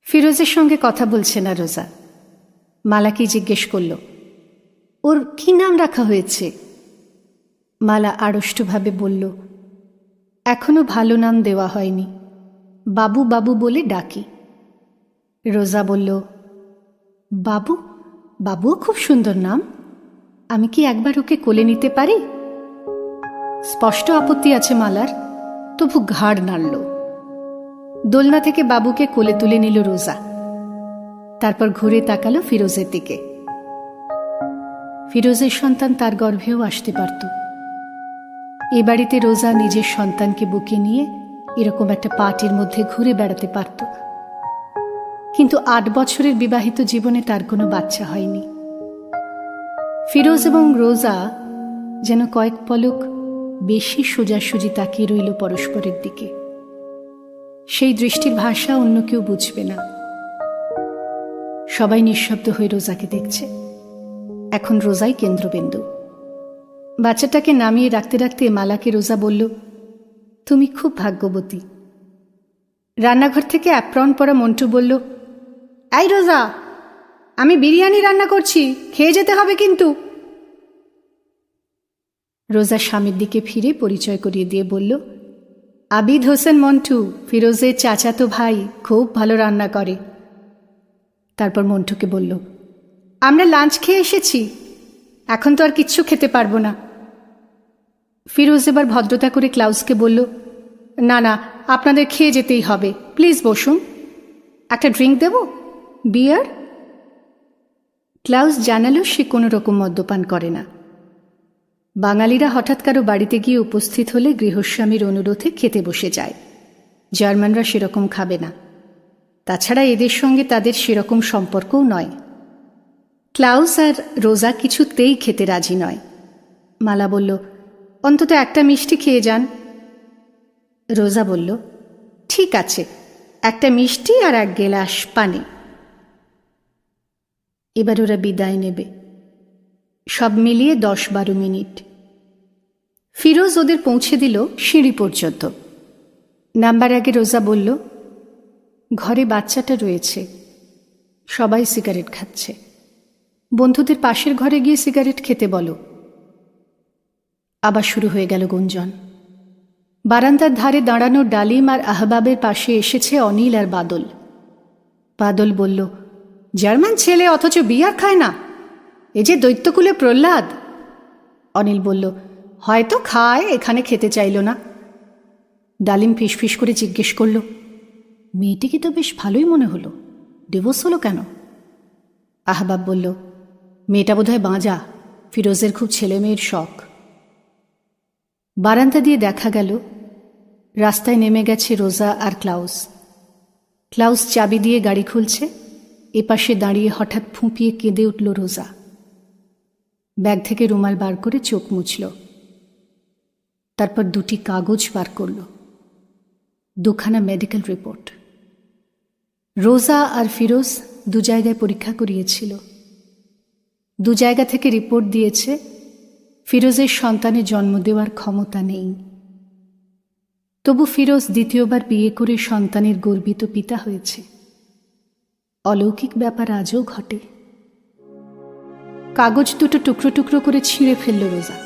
ফিরোজের সঙ্গে কথা বলছে না রোজা। মালাকে জিজ্ঞেস করল, ওর কি নাম রাখা হয়েছে? মালা আড়ষ্টভাবে বলল, এখনো ভালো নাম দেওয়া হয়নি, বাবু বাবু বলে ডাকি। রোজা বলল, বাবু? বাবুও খুব সুন্দর নাম, আমি কি একবার ওকে কোলে নিতে পারি? স্পষ্ট আপত্তি আছে মালার, তবু ঘাড় নাড়ল। দোলনা থেকে বাবুকে কোলে তুলে নিল রোজা। তারপর ঘুরে তাকালো ফিরোজের দিকে। ফিরোজের সন্তান তার গর্ভেও আসতে পারত। এ বাড়িতে রোজা নিজের সন্তানকে বুকে নিয়ে এরকম একটা পার্টির মধ্যে ঘুরে বেড়াতে পারত, কিন্তু 8 বছরের বিবাহিত জীবনে তার কোনো বাচ্চা হয়নি। ফিরোজ এবং রোজা যেন কয়েক পলক বেশি সোজাসুজি তাকিয়ে রইল পরস্পরের দিকে। সেই দৃষ্টির ভাষা অন্য কেউ বুঝবে না। সবাই নিঃশব্দ হয়ে রোজাকে দেখছে। এখন রোজাই কেন্দ্রবিন্দু। বাচ্চাটাকে নামিয়ে রাখতে রাখতে মালাকে রোজা বলল, তুমি খুব ভাগ্যবতী। রান্নাঘর থেকে অ্যাপ্রন পরা মন্টু বলল, এই রোজা, আমি বিরিয়ানি রান্না করছি, খেয়ে যেতে হবে কিন্তু। রোজা স্বামীর দিকে ফিরে পরিচয় করিয়ে দিয়ে বলল, আবিদ হোসেন মন্টু, ফিরোজের চাচাতো ভাই, খুব ভালো রান্না করে। তারপর মন্টুকে বলল, আমরা লাঞ্চ খেয়ে এসেছি, এখন তো আর কিচ্ছু খেতে পারবো না। ফিরোজ এবার ভদ্রতা করে ক্লাউসকে বলল, না না, আপনাদের খেয়ে যেতেই হবে, প্লিজ বসুন, একটা ড্রিঙ্ক দেব, বিয়ার? ক্লাউস জানালো সে কোনো রকম মদ্যপান করে না। বাঙালিরা হঠাৎ কারো বাড়িতে গিয়ে উপস্থিত হলে গৃহস্বামীর অনুরোধে খেতে বসে যায়। জার্মানরা সেরকম খাবে না, তাছাড়া এদের সঙ্গে তাদের সেরকম সম্পর্কও নয়। ক্লাউস আর রোজা কিছুতেই খেতে রাজি নয়। মালা বলল, অন্তত একটা মিষ্টি খেয়ে যান। রোজা বলল, ঠিক আছে, একটা মিষ্টি আর 1 গেলাস পানি। এবার ওরা বিদায় নেবে। সব মিলিয়ে 10-12 মিনিট। ফিরোজ ওদের পৌঁছে দিল সিঁড়ি পর্যন্ত। নাম্বার আগে রোজা বলল, ঘরে বাচ্চাটা রয়েছে, সবাই সিগারেট খাচ্ছে, বন্ধুদের পাশের ঘরে গিয়ে সিগারেট খেতে বলো। আবার শুরু হয়ে গেল গুঞ্জন। বারান্দার ধারে দাঁড়ানো ডালিম আর আহবাবের পাশে এসেছে অনিল আর বাদল। বাদল বলল, জার্মান ছেলে অথচ বিয়ার খায় না, এ যে দৈত্যকুলে প্রহ্লাদ। অনিল বলল, হয়তো খায়, এখানে খেতে চাইল না। ডালিম ফিসফিস করে জিজ্ঞেস করল, মেয়েটিকে তো বেশ ভালোই মনে হলো, ডিভোর্স হলো কেন? আহবাব বলল, মেয়েটা বোধহয় বাঁজা, ফিরোজের খুব ছেলে মেয়ের শখ। বারান্দা দিয়ে দেখা গেল রাস্তায় নেমে গেছে রোজা আর ক্লাউস। ক্লাউস চাবি দিয়ে গাড়ি খুলছে। এপাশে দাঁড়িয়ে হঠাৎ ফুঁপিয়ে কেঁদে উঠল রোজা। ব্যাগ থেকে রুমাল বার করে চোখ মুছল। তারপর 2টি কাগজ বার করল, 2খানা মেডিকেল রিপোর্ট। রোজা আর ফিরোজ 2 জায়গায় পরীক্ষা করিয়েছিল। 2 জায়গা থেকে রিপোর্ট দিয়েছে ফিরোজের সন্তানের জন্ম দেওয়ার ক্ষমতা নেই। তবু ফিরোজ 2য়বার বিয়ে করে সন্তানের গর্বিত পিতা হয়েছে। অলৌকিক ব্যাপার আজও ঘটে। কাগজ 2টো টুকরো টুকরো করে ছিঁড়ে ফেলল রোজা।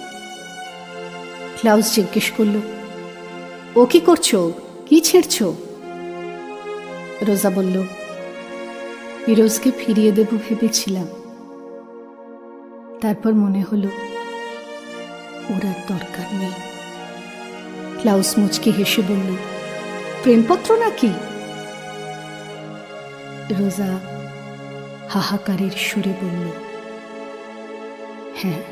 ক্লাউস জিজ্ঞেস করল, ও কি করছো, কি ছিঁড়ছ? রোজা বলল, ফিরোজকে ফিরিয়ে দেব ভেবেছিলাম, তারপর মনে হলো ওর আর দরকার নেই। ক্লাউস মুচকি হেসে বলল, প্রেমপত্র নাকি? রোজা হাহাকারের সুরে বলল, হ্যাঁ।